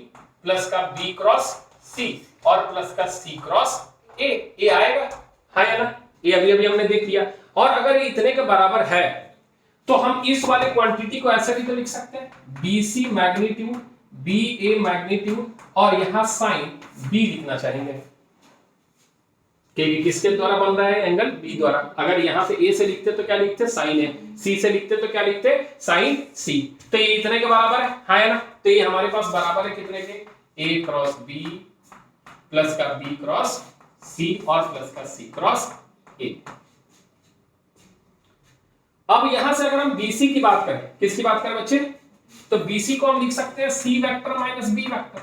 प्लस का बी क्रॉस सी और प्लस का सी क्रॉस ए आएगा, है ना, ये अभी अभी हमने देख लिया। और अगर ये इतने के बराबर है तो हम इस वाले क्वांटिटी को ऐसे भी तो लिख सकते हैं, बी सी मैग्नीट्यूड बी ए मैग्नीट्यूड और यहां साइन बी लिखना चाहेंगे, कि किसके द्वारा बन रहा है, एंगल बी द्वारा। अगर यहां से ए से लिखते तो क्या लिखते, साइन ए, सी से लिखते तो क्या लिखते, साइन सी, तो ये इतने के बराबर है ना, तो ये हमारे पास बराबर है कितने के, ए क्रॉस बी प्लस का बी क्रॉस सी और प्लस का सी क्रॉस ए। अब यहां से अगर हम BC की बात करें, किसकी बात करें बच्चे, तो BC को हम लिख सकते हैं C vector minus B vector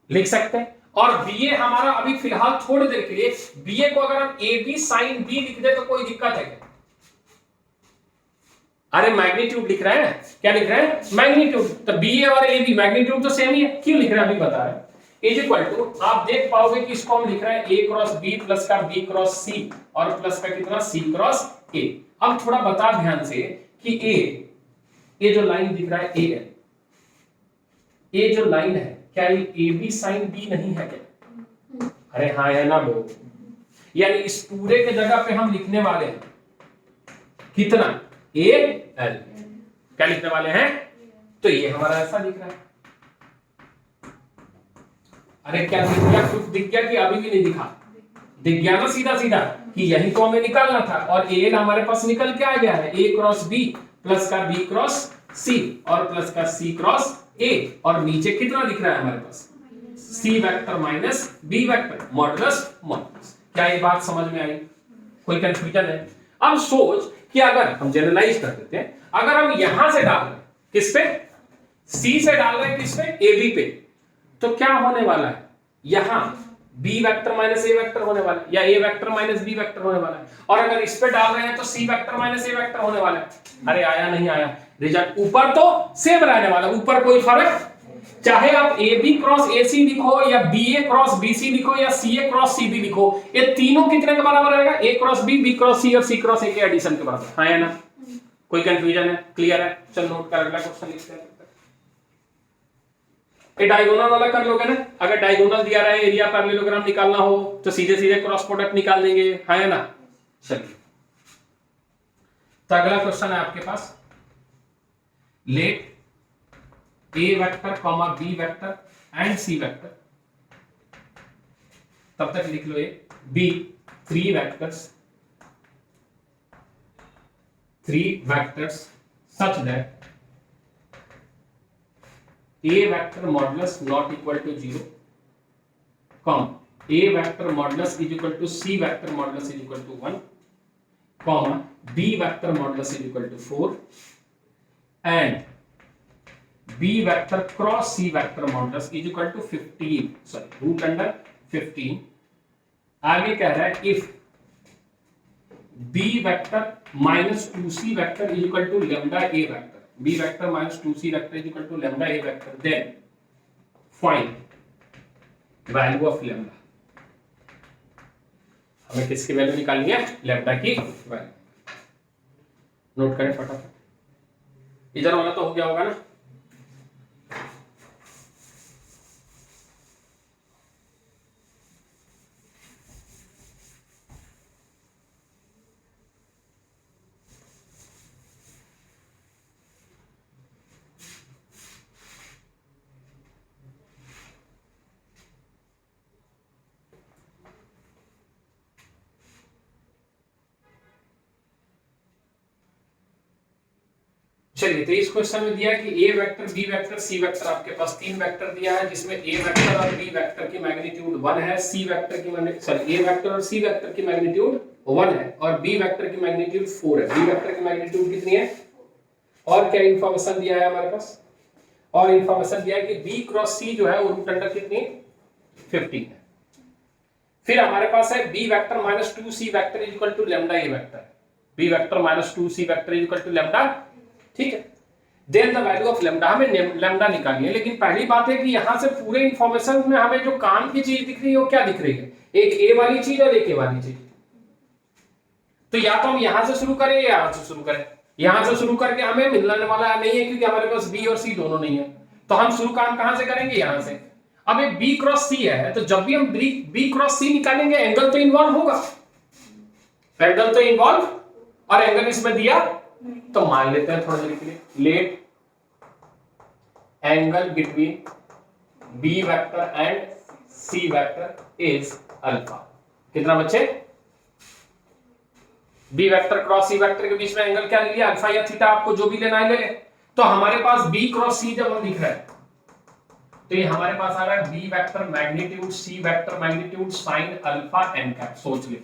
लिख सकते हैं, और BA हमारा अभी फिलहाल थोड़ी देर के लिए BA को अगर हम AB sin B लिख दे तो कोई दिक्कत है क्या, अरे मैग्नीट्यूड लिख रहे हैं, क्या लिख रहे हैं, मैग्नीट्यूड, तो BA और AB मैग्नीट्यूड तो सेम ही है, क्यों लिख रहे हैं अभी बता रहे हैं, इज इक्वल टू, आप देख पाओगे कि इसको हम लिख रहे हैं a क्रॉस b प्लस का b क्रॉस c और प्लस का कितना c क्रॉस a। अब थोड़ा बता ध्यान से कि ये जो लाइन दिख रहा है a है, ये जो लाइन है क्या ये ए बी साइन बी नहीं है क्या? अरे हाँ है ना वो, यानी इस पूरे के जगह पे हम लिखने वाले हैं कितना ए एल, क्या लिखने वाले हैं? तो ये हमारा ऐसा दिख रहा है। अरे क्या दिख गया? कुछ दिख गया कि अभी भी नहीं दिखा? दिख गया ना सीधा सीधा कि यही तो हमें निकालना था, और ए हमारे पास निकल के आ गया है, ए क्रॉस बी प्लस का बी क्रॉस सी और प्लस का सी क्रॉस ए, और नीचे कितना दिख रहा है हमारे पास? C vector minus b vector modulus modulus. क्या ये बात समझ में आई? कोई कंफ्यूजन है? अब सोच कि अगर हम जनरलाइज कर देते हैं, अगर हम यहां से डाल रहे हैं किस पे? सी से डाल रहे हैं किस पे? ए बी पे, तो क्या होने वाला है? यहां B vector minus a vector होने वाला है, या ए वेक्टर माइनस बी वेक्टर होने वाला है। और अगर इस पे डाल रहे हैं तो सी वेक्टर माइनस ए वेक्टर होने वाला है। अरे आया नहीं आया? रिजल्ट ऊपर तो सेम रहने वाला, ऊपर कोई फर्क, चाहे आप ए बी क्रॉस ए सी लिखो या बी ए क्रॉस बी सी लिखो या सी ए क्रॉस सी बी लिखो, ये तीनों कितने के बराबर रहेगा? ए क्रॉस बी क्रॉस सी और सी क्रॉस ए के एडिशन के बराबर। हाँ या ना? कोई कंफ्यूजन है? क्लियर है? चल नोट कर, अगला क्वेश्चन लिखते हैं। ये डायगोनल वाला कर लोगे ना? अगर डायगोनल दिया रहा है, एरिया पैरेललोग्राम निकालना हो तो सीधे सीधे क्रॉस प्रोडक्ट निकाल देंगे। हाँ या ना? चलिए, तो अगला क्वेश्चन है आपके पास, let A vector comma B vector and C vector, तब तक लिख लो A B three vectors such that A vector modulus not equal to 0, comma A vector modulus is equal to C vector modulus is equal to 1, comma B vector modulus is equal to 4 and B vector cross C vector modulus is equal to 15, sorry root under 15। आगे कह रहा है if B vector minus 2C vector is equal to lambda A vector, B vector minus 2C vector is equal to lambda A vector, then find value of lambda. हमें किसकी वैल्यू निकालनी है? लैम्डा की वैल्यू। नोट करें फटाफट, इधर वाला तो हो गया होगा ना? चलिए, तो इस क्वेश्चन में दिया कि a vector B vector C vector, आपके पास तीन वेक्टर दिया है जिसमें ए वेक्टर और बी वेक्टर की मैग्नीट्यूड 1 है, सी वेक्टर की सॉरी ए वेक्टर और सी वेक्टर की मैग्नीट्यूड 1 है और बी वेक्टर की मैग्नीट्यूड 4 है। बी वेक्टर की मैग्नीट्यूड कितनी है? और क्या इंफॉर्मेशन दिया है हमारे पास? और इंफॉर्मेशन दिया है कि बी क्रॉस सी जो है वो रूट अंडर कितनी 15 है। फिर हमारे पास है B vector minus 2c vector is equal to lambda A vector, B vector minus 2c vector is equal to lambda, ठीक है। Then the value of lambda, हमें लैम्डा निकालनी है, लेकिन पहली बात है कि यहां से पूरे इंफॉर्मेशन में हमें जो काम की चीज दिख रही है वो क्या दिख रही है? एक ए वाली चीज और एक ए वाली चीज। तो या तो हम यहां से शुरू करें या यहां से शुरू करें। यहां से शुरू करके हमें मिलने वाला नहीं है क्योंकि हमारे पास बी और सी दोनों नहीं है, तो हम शुरू काम कहां से करेंगे? यहां से। अब एक बी क्रॉस सी है, तो जब भी हम बी क्रॉस सी निकालेंगे एंगल तो इन्वॉल्व होगा, एंगल तो इन्वॉल्व, और एंगल इसमें दिया तो मान लेते हैं थोड़ी देर के लिए, let angle between B vector and C vector is alpha. कितना बच्चे? B vector cross C vector के बीच में एंगल क्या ले लिया? अल्फा या थीटा, आपको जो भी लेना है ले ले। तो हमारे पास बी क्रॉस सी जब हम लिख रहे हैं तो ये हमारे पास आ रहा है B vector magnitude C vector magnitude sine alpha N cap. सोच ले,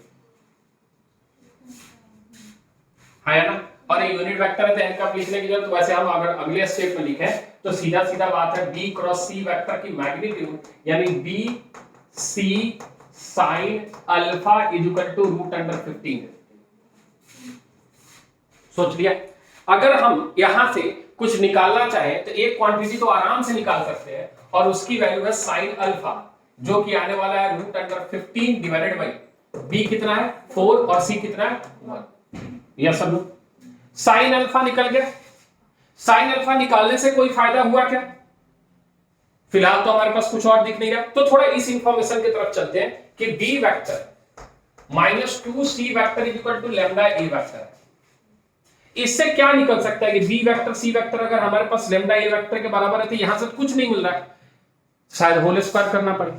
है ना? और ये यूनिट वेक्टर है तो एन कैप लिखने की जरूरत, वैसे हम अगर अगले स्टेप में लिखें तो सीधा सीधा बात है बी क्रॉस सी वेक्टर की मैग्नीट्यूड यानी B C sine alpha is equal to root under 15। सोच लिया? अगर हम यहां से कुछ निकालना चाहे तो एक क्वांटिटी तो आराम से निकाल सकते हैं, और उसकी वैल्यू है साइन अल्फा, जो कि आने वाला है root under 15 divided by B कितना है 4 और सी कितना है 1। यह सब साइन अल्फा निकल गया। साइन अल्फा निकालने से कोई फायदा हुआ क्या? फिलहाल तो हमारे पास कुछ और दिख नहीं रहा, तो थोड़ा इस इंफॉर्मेशन की तरफ चलते हैं कि B vector minus 2c vector equal to lambda A vector है। इससे क्या निकल सकता है कि बी वेक्टर सी वेक्टर अगर हमारे पास लैम्डा ए वेक्टर के बराबर है तो यहां से कुछ नहीं मिल रहा है, शायद होल स्क्वायर करना पड़े,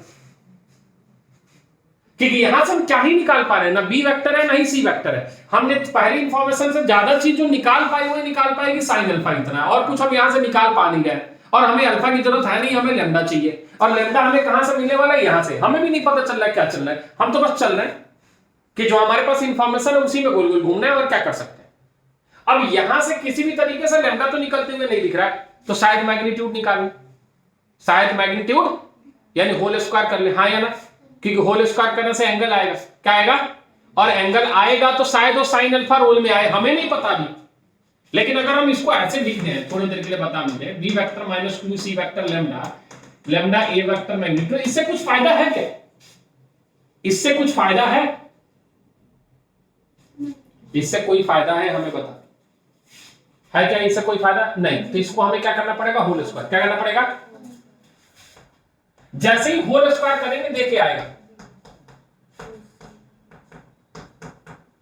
क्योंकि यहां से हम क्या ही निकाल पा रहे हैं, ना बी वेक्टर है ना ही सी वेक्टर है। हमने पहली इंफॉर्मेशन से ज्यादा चीज जो निकाल पाई वो निकाल पाएगी साइन अल्फा इतना है, और कुछ हम यहां से निकाल पा नहीं गए, और हमें अल्फा की जरूरत है नहीं, हमें लैम्डा चाहिए, और लैम्डा हमें कहां से मिलने वाला है, यहां से। हमें भी नहीं पता चल रहा है क्या चल रहा है, हम तो बस चल रहे हैं कि जो हमारे पास इंफॉर्मेशन है उसी में गोल गोल घूमना है, और क्या कर सकते हैं। अब यहां से किसी भी तरीके से लैम्डा तो निकलते हुए नहीं दिख रहा है, तो शायद मैग्नीट्यूड निकालें, शायद मैग्नीट्यूड यानी होल स्क्वायर कर ले, हाँ या ना, क्योंकि होल स्क्वायर करने से एंगल आएगा, क्या आएगा, और एंगल आएगा तो शायद वो साइन अल्फा रोल में आए, हमें नहीं पता अभी। लेकिन अगर हम इसको ऐसे लिख दें, थोड़ी देर के लिए बता मुझे, b vector minus 2c vector lambda lambda ए वेक्टर मैग्नीट्यूड, इससे कुछ फायदा है क्या? इससे कुछ फायदा है? इससे कोई फायदा है हमें बता, है क्या इससे कोई फायदा? नहीं। तो इसको हमें क्या करना पड़ेगा, होल स्क्वायर। क्या करना पड़ेगा? जैसे ही होल स्क्वायर करेंगे देखे आएगा,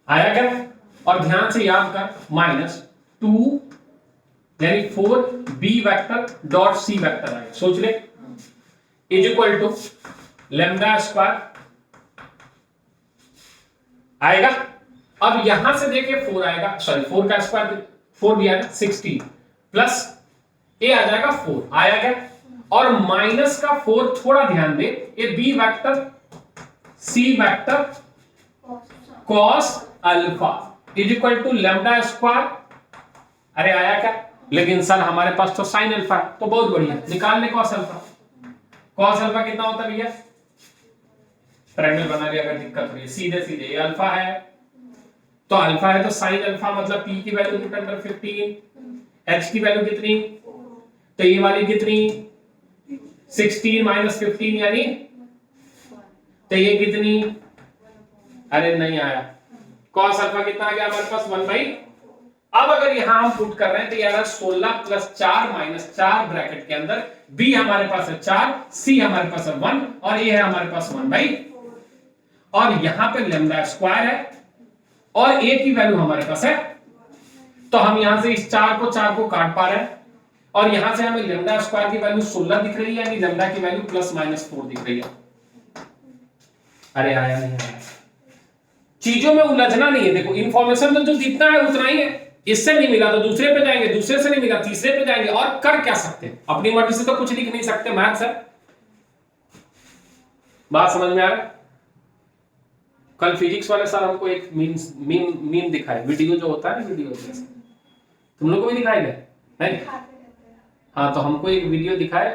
आया क्या? और ध्यान से याद कर, माइनस 2 यानी 4 B vector dot C vector आएगा, सोच ले, is equal to lambda square आएगा। अब यहां से देखिए 4 आएगा, सॉरी 4 का स्क्वायर 4 दिया है 16 प्लस ए आ जाएगा 4, आया क्या? और माइनस का 4, थोड़ा ध्यान दे, ये B vector C vector cos alpha is equal to lambda square. अरे आया क्या? लेकिन सर हमारे पास तो साइन अल्फा है, तो बहुत बढ़िया, निकाल ले कॉस अल्फा। कॉस अल्फा कितना होता है भैया? ट्रायंगल बना लिया, अगर दिक्कत हो रही है सीधे सीधे, ये अल्फा है तो अल्फा है तो साइन अल्फा मतलब पी की वैल्यू रूट अंडर 15, एच की वैल्यू कितनी, तो ये वाली कितनी 16 माइनस 15 यानी, तो ये कितनी, अरे नहीं आया, कॉस अल्फा कितना आ गया हमारे पास 1/। अब अगर यहां हम पुट कर रहे हैं तो यार 16 प्लस 4 माइनस 4 ब्रैकेट के अंदर बी हमारे पास है 4, सी हमारे पास है 1, और ये है हमारे पास 1/, और यहां पे लैम्डा स्क्वायर है और ए की वैल्यू हमारे पास है, तो हम यहां से इस 4 को काट पा रहे हैं, और यहां से हमें लैम्डा स्क्वायर की वैल्यू 16 दिख रही है, यानी लैम्डा की वैल्यू प्लस माइनस 4 दिख रही है। अरे आया नहीं आया, चीजों में उलझना नहीं है। देखो इंफॉर्मेशन तो जो जितना है उतना ही है, इससे नहीं मिला तो दूसरे पे जाएंगे, दूसरे से नहीं मिला तीसरे पे जाएंगे, और कर क्या सकते हैं, अपनी मर्जी से तो कुछ लिख नहीं सकते। मैथ्स है, बात समझ में आ रहा है? कल फिजिक्स वाले सर हमको एक मीम दिखाए, वीडियो जो होता है ना, वीडियो तुम लोग को भी दिखाएगा नहीं? हाँ, तो हमको एक वीडियो दिखाए,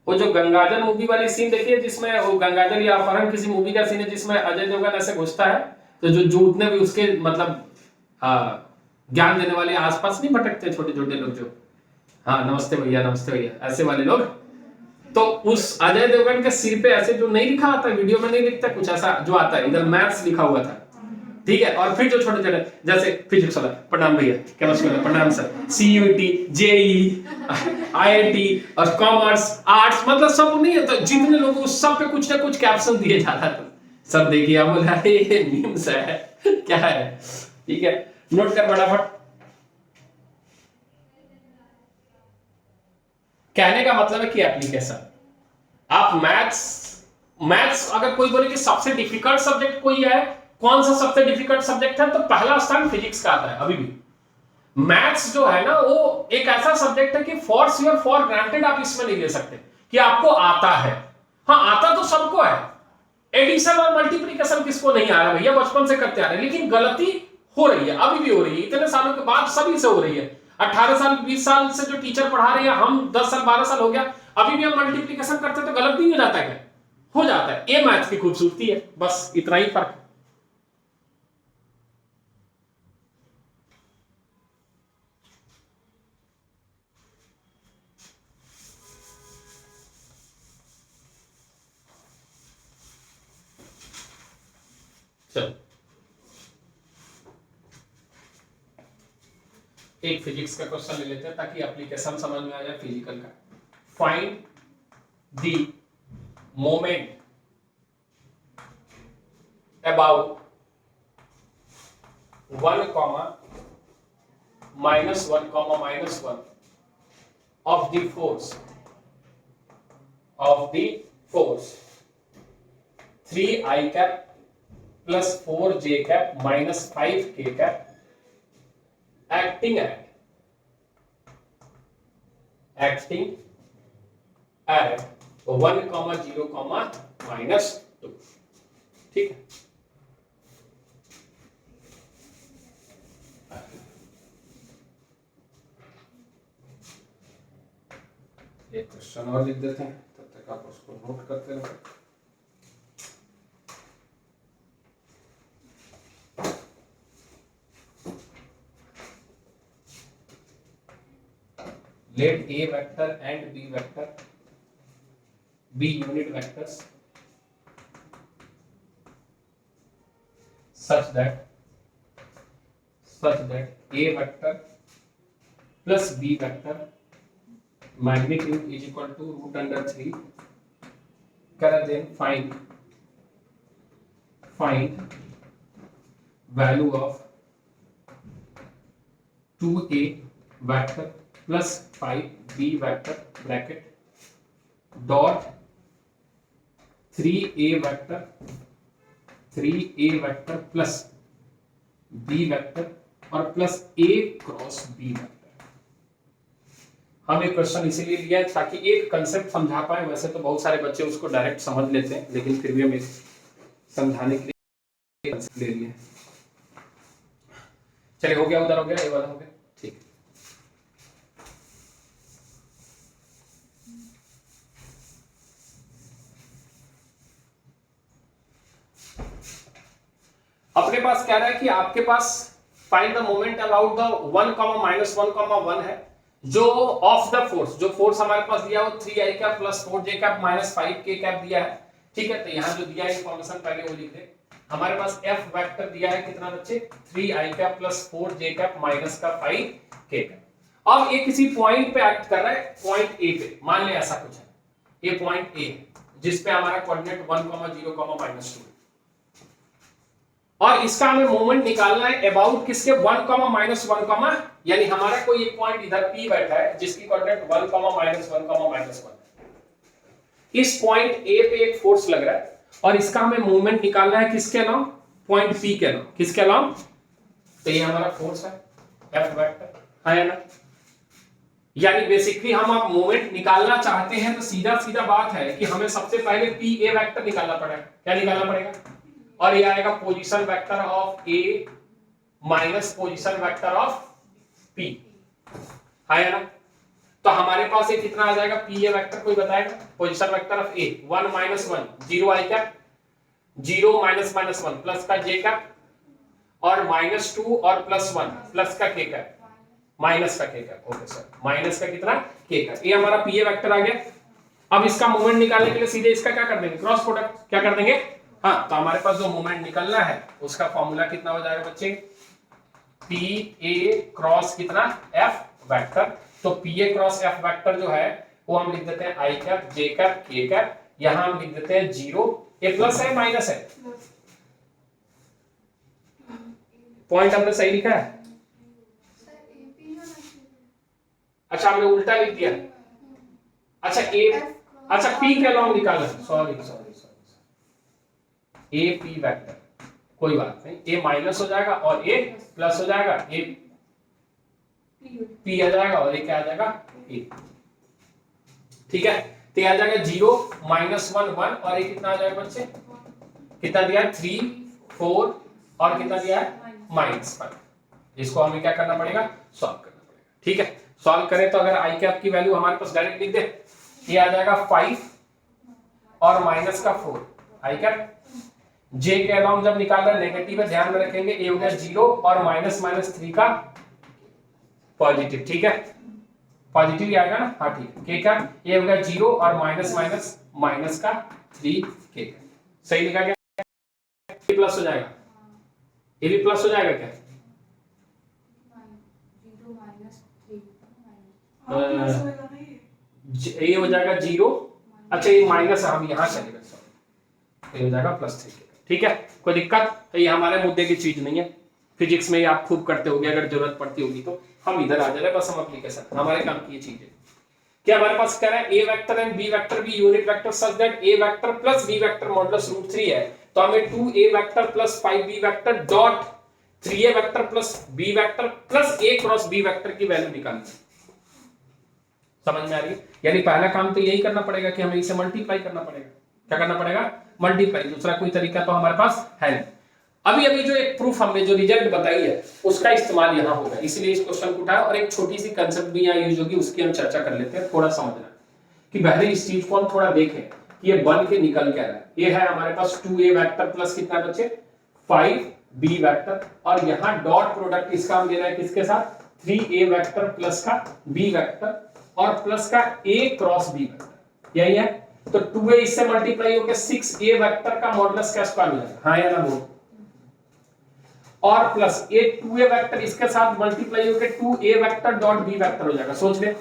वो जो गंगाजल मूवी वाली सीन देखिए, जिसमें वो गंगाजल या अपहरण किसी मूवी का सीन है जिसमें अजय देवगन ऐसे घुसता है, तो जो जितने भी उसके मतलब ज्ञान देने वाले आसपास नहीं भटकते छोटे छोटे लोग, जो हाँ नमस्ते भैया ऐसे वाले लोग, तो उस अजय देवगन के सिर पे ऐसे जो नहीं लिखा आता, वीडियो में नहीं लिखता, कुछ ऐसा जो आता है, इधर मैथ्स लिखा हुआ था, ठीक है, और फिर जो छोटे छोटे जैसे फिजिक्स वाला प्रणाम भैया, केमिस्ट्री वाला प्रणाम सर, सीयूटी जेई आईआईटी और कॉमर्स आर्ट्स, मतलब सब नहीं है, तो जितने लोग उस सब पे कुछ ना कुछ कैप्शन दिए जाता था। सर देखिए हम बोला ये मीम्स है क्या है, ठीक है, नोट कर फटाफट। कहने का मतलब है कि एप्लीकेशन, आप मैथ्स अगर कोई बोले कि सबसे डिफिकल्ट सब्जेक्ट कोई है, कौन सा सबसे डिफिकल्ट सब्जेक्ट है, तो पहला स्थान फिजिक्स का आता है अभी भी। मैथ्स जो है ना, वो एक ऐसा सब्जेक्ट है कि फॉर ग्रांटेड आप इसमें नहीं ले सकते कि आपको आता है। हाँ, आता तो सबको है, एडिशन और मल्टीप्लिकेशन किसको नहीं आ रहा भैया, बचपन से करते आ रहे हैं, लेकिन गलती हो रही है, अभी भी हो रही है, इतने सालों के बाद सभी से हो रही है। 18 साल 20 साल से जो टीचर पढ़ा रहे हैं, हम 10 साल 12 साल हो गया, अभी भी हम मल्टीप्लिकेशन करते हैं तो गलत नहीं हो जाता है? हो जाता है। ये मैथ्स की खूबसूरती है, बस इतना ही फर्क है। चलो एक फिजिक्स का क्वेश्चन ले लेते हैं ताकि एप्लीकेशन समझ में आ जाए फिजिकल का। Find the moment about 1, -1, of the force 3i cap plus 4j cap minus 5k cap acting at -1, -2। ठीक है, एक क्वेश्चन और लिख देते हैं, तब तक आप उसको नोट करते रहो। Let A vector and B vector be unit vectors such that A vector plus B vector magnitude is equal to √3। Then find value of 2A vector plus 5B vector bracket dot 3A vector plus B vector और plus A cross B vector. हम एक क्वेश्चन इसीलिए लिया है ताकि एक कंसेप्ट समझा पाए। वैसे तो बहुत सारे बच्चे उसको डायरेक्ट समझ लेते हैं, लेकिन फिर भी हम समझाने के लिए कंसेप्ट ले लिए। चलिए हो गया, उधर हो गया, ये वाला हो गया, ठीक। अपने पास कह रहा है कि आपके पास find the moment about the 1, -1, है जो ऑफ द फोर्स, जो फोर्स हमारे पास दिया वो 3i cap plus 4j cap minus 5k cap दिया है। ठीक है, तो यहां जो दिया है इंफॉर्मेशन पहले वो लिख दे। हमारे पास f वेक्टर दिया है कितना बच्चे, 3i cap plus 4j cap minus का 5k कैप। अब ये किसी पॉइंट पे एक्ट कर रहा है, पॉइंट ए पे, मान ले ऐसा कुछ है, ये पॉइंट ए जिस पे हमारा कोऑर्डिनेट 1, 0, -2 और इसका हमें मोमेंट निकालना है अबाउट किसके 1, -1, यानी हमारा कोई एक पॉइंट इधर P बैठा है जिसकी कोऑर्डिनेट 1, -1, इस पॉइंट A पे एक फोर्स लग रहा है और इसका हमें मोमेंट निकालना है किसके अलावा, पॉइंट P के अलावा, किसके अलावा, तो ये हमारा फोर्स है F वेक्टर है ना। यानी बेसिकली हम अब मोमेंट निकालना चाहते हैं तो सीधा सीधा बात है कि हमें सबसे पहले PA वेक्टर निकालना पड़ेगा। क्या निकालना पड़ेगा, और ये आएगा position vector of A minus position vector of P है ना। तो हमारे पास ये कितना आ जाएगा, PA वेक्टर कोई बताएगा, position vector of A 1, -1, 0i cap, 0 -1 plus का j कैप और -2 और +1 प्लस का k कैप माइनस का k cap. Okay sir, minus का कितना k कैप, ये हमारा PA वेक्टर आ गया। अब इसका मोमेंट निकालने के लिए सीधे इसका क्या कर देंगे, क्रॉस प्रोडक्ट। क्या कर देंगे, हाँ, तो हमारे पास जो मोमेंट निकलना है उसका फॉर्मूला कितना हो जाएगा बच्चे, PA क्रॉस कितना F वेक्टर। तो PA क्रॉस F वेक्टर जो है वो हम लिख देते हैं I cap, J cap, K cap, यहां हम लिख देते हैं 0, ये प्लस है माइनस है, पॉइंट हमने सही लिखा है, अच्छा हमने उल्टा लिख दिया, अच्छा A, अच्छा P के अलॉन्ग निकालना, सॉरी AP वेक्टर, कोई बात नहीं, A माइनस हो जाएगा और A प्लस हो जाएगा, A P आ जाएगा और A क्या आ जाएगा A। ठीक है, तो आ जाएगा 0, -1, 1 और ये कितना आ जाएगा बच्चे, कितना दिया है 3, 4 और कितना दिया है -1। इसको हमें क्या करना पड़ेगा, सॉल्व करना पड़ेगा। ठीक है, सॉल्व करें तो अगर I कैप की वैल्यू हमारे पास डायरेक्ट लिख दे, ये आ जाएगा 5 और माइनस का 4, I कैप J के अलाउंग जब निकाल रहे नेगेटिव है, ध्यान में रखेंगे, ये हो गया 0 और -3 का पॉजिटिव। ठीक है, पॉजिटिव ही आएगा ना, हाँ ठीक है, K का ये हो गया 0 और माइनस का 3K, सही लिखा गया, प्लस हो जाएगा ये भी प्लस हो जाएगा क्या? ये हो जाएगा 0, अच्छा ये माइनस हम यहाँ चलेगा, सॉरी ये हो जाएगा +3। ठीक है, कोई दिक्कत? ये हमारे मुद्दे की चीज नहीं है, फिजिक्स में आप खूब करते होगे, अगर जरूरत पड़ती होगी तो हम इधर आ जा रहे हैं, बस हम एप्लीकेशन हमारे काम की ये चीज है। क्या हमारे पास कह रहा है ए vector and B vector b unit vector such that a vector plus b vector modulus √3 है, तो हमें 2a vector plus 5b vector dot 3a vector plus b vector plus a cross b vector की वैल्यू निकालनी है। समझ में आ रही है? यानी पहला काम तो यही करना पड़ेगा कि हमें इसे मल्टीप्लाई करना पड़ेगा। क्या करना पड़ेगा? मल्टीप्लाई, दूसरा कोई तरीका तो हमारे पास है नहीं। अभी जो एक प्रूफ हमने जो रिजल्ट बताई है उसका इस्तेमाल यहां होगा, इसलिए इस क्वेश्चन को उठाया और एक छोटी सी कंसेप्ट भी यहां यूज होगी, उसकी हम चर्चा कर लेते हैं। थोड़ा समझना कि पहले इस चीज को हम थोड़ा देखें कि ये बन के निकल क्या रहा है। ये है हमारे पास 2a वेक्टर प्लस कितना बचे 5b वेक्टर, और यहां डॉट प्रोडक्ट इसका हम ले रहे हैं किसके साथ 3a वेक्टर प्लस का b वेक्टर और प्लस का a क्रॉस b वेक्टर, यही है। तो 2a इससे मल्टीप्लाई होकर 6a वेक्टर का मॉडुलस का स्क्वायर मिलेगा, हाँ या ना बोल, और प्लस ए 2a वेक्टर इसके साथ मल्टीप्लाई होकर 2a vector dot b vector हो जाएगा, सोच ले,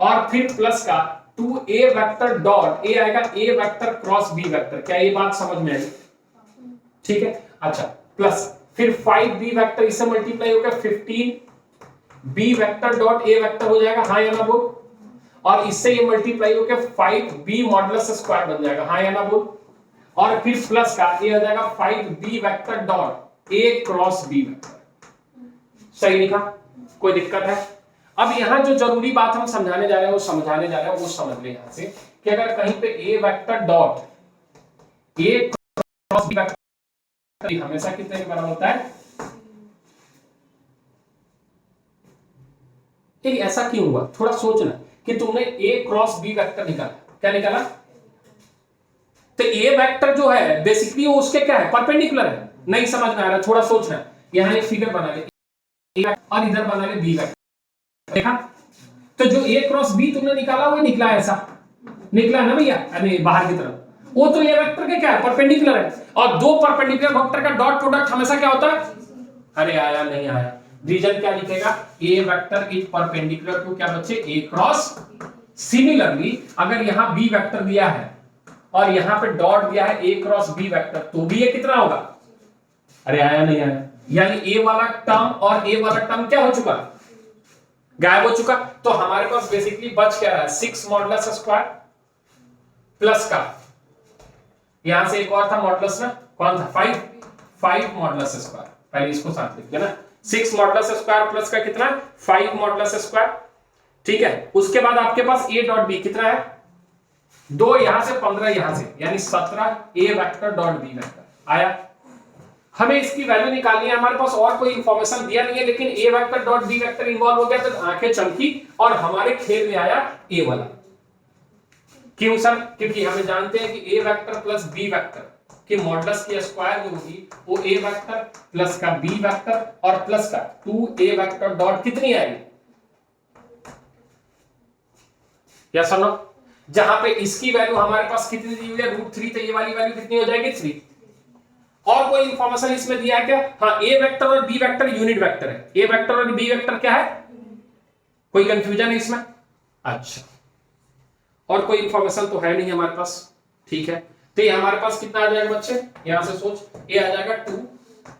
और फिर प्लस का 2a वेक्टर डॉट a आएगा a vector cross b vector. क्या ये बात समझ में आई? ठीक है, अच्छा, प्लस फिर 5b वेक्टर इससे मल्टीप्लाई होकर 15b vector dot a vector हो जाएगा, हाँ या ना बोल, और इससे ये मल्टीप्लाई होकर 5b मॉडुलस स्क्वायर बन जाएगा, हाँ या ना बोल, और फिर प्लस का ये हो जाएगा 5b vector dot a cross b vector. सही लिखा? कोई दिक्कत है? अब यहां जो जरूरी बात हम समझाने जा रहे हैं वो समझ ले यहां से कि अगर कहीं पे a vector dot a cross b vector हमेशा कितने के बराबर होता है? ये ऐसा क्यों हुआ? थोड़ा सोचना कि तुमने a क्रॉस b वेक्टर निकाला, क्या निकाला? तो a वेक्टर जो है बेसिकली वो उसके क्या है? परपेंडिकुलर है। नहीं समझ में आ रहा, थोड़ा सोचना। यहां एक फिगर बना ले और इधर बना ले b वेक्टर, देखा? तो जो a क्रॉस b तुमने निकाला वो निकला ऐसा, निकला ना भैया, अरे बाहर की तरफ, वो तो a वेक्टर के क्या है? परपेंडिकुलर है, और दो परपेंडिकुलर वेक्टर का डॉट प्रोडक्ट हमेशा क्या होता है? अरे आया नहीं आया, रीजन क्या लिखेगा? a vector is perpendicular to क्या बच्चे? a cross. सिमिलरली अगर यहां b वेक्टर दिया है और यहां पे डॉट दिया है a क्रॉस b वेक्टर, तो भी ये कितना होगा? अरे आया नहीं आया, यानी a वाला टर्म और a वाला टर्म क्या हो चुका? गायब हो चुका। तो हमारे पास बेसिकली बच क्या रहा है? 6 मॉडुलस स्क्वायर प्लस का, यहां से एक और था मॉडुलस ना, कौन था? 5 मॉडुलस स्क्वायर, पहले इसको साथ लिख देना, 6 मॉडुलस स्क्वायर प्लस का कितना? 5 मॉडुलस स्क्वायर। ठीक है, उसके बाद आपके पास a डॉट b कितना है? 2 यहां से 15 यहां से, यानी 17 a vector dot b vector आया। हमें इसकी वैल्यू निकालनी है, हमारे पास और कोई इंफॉर्मेशन दिया नहीं है, लेकिन a vector dot b vector involve हो गया तो आंखें चमकी और हमारे खेल में आया a वाला। क्यों सर? क्योंकि हमें जानते हैं कि a vector plus b vector कि मॉडुलस की स्क्वायर जो होगी वो a वेक्टर प्लस का b वेक्टर और प्लस का 2a वेक्टर डॉट कितनी आएगी? या सुनो, जहां पे इसकी वैल्यू हमारे पास कितनी दी हुई है? √3, तो ये वाली वैल्यू कितनी हो जाएगी? 3। और कोई इंफॉर्मेशन इसमें दिया है क्या? हाँ, a वेक्टर और b वेक्टर यूनिट वेक्टर है। a वेक्टर और b वेक्टर क्या है? कोई कंफ्यूजन है इसमें? अच्छा, और कोई इंफॉर्मेशन तो है नहीं हमारे पास। ठीक है, तो ये हमारे पास कितना आ जाएगा बच्चे? यहां से सोच, a आ जाएगा 2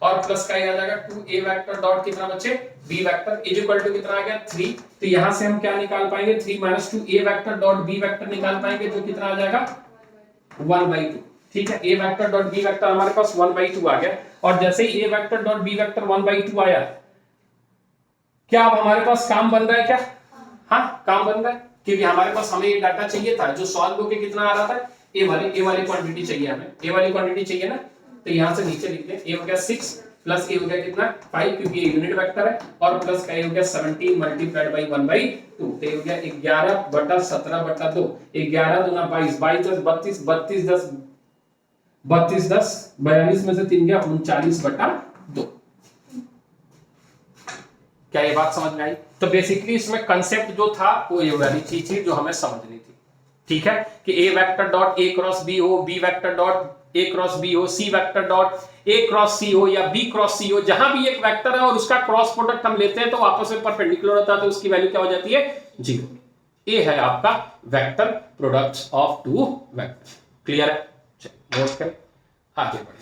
और प्लस का a आ जाएगा 2a वेक्टर डॉट कितना बच्चे? b vector is equal to कितना आ गया? 3। तो यहां से हम क्या निकाल पाएंगे? 3 - 2a vector dot b vector निकाल पाएंगे, जो कितना आ जाएगा? 1/2। ठीक है, a vector dot b vector हमारे पास 1/2 आ गया, और जैसे ही a vector dot b vector 1/2 आया, क्या अब हमारे पास काम बन रहा है क्या? हाँ, काम बन रहा है, क्योंकि हमारे पास हमें ये डाटा चाहिए था जो सॉल्व होके कितना आ रहा था? a वाली क्वांटिटी चाहिए हमें, a वाली क्वांटिटी चाहिए ना, तो यहां से नीचे लिखते हैं a हो गया 6 प्लस a हो गया कितना? 5, क्योंकि ये यूनिट वेक्टर है, और प्लस का a हो गया 17 मल्टीप्लाइड बाय 1/2, तो ये हो गया 11/17/2, 11 दूना 22, 22 10 32, 32 10 42 में से 3 गया 39/2। क्या ये बात समझ में आई? तो बेसिकली इसमें कंसेप्ट जो था वो ये वाली चीज थी जो हमें समझनी थी। ठीक है, कि a vector dot a cross b हो, b vector dot A cross B हो, सी vector dot A cross C हो या बी क्रॉस सी हो, जहां भी एक वेक्टर है और उसका क्रॉस प्रोडक्ट हम लेते हैं तो आपस में परपेंडिकुलर होता है, तो उसकी वैल्यू क्या हो जाती है, 0। ये है आपका vector products of two vector. Clear है? चलिए नोट करें, आगे बढ़ेंगे।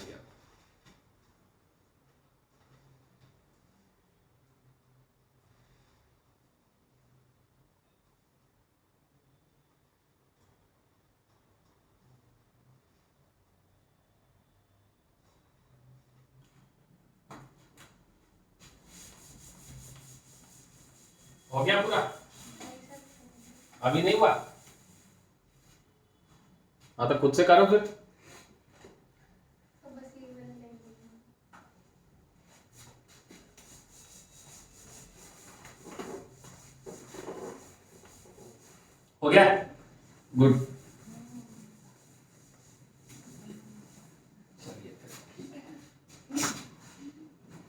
हो गया पूरा? अभी नहीं हुआ? हाँ तो खुद से करो फिर। हो गया? गुड।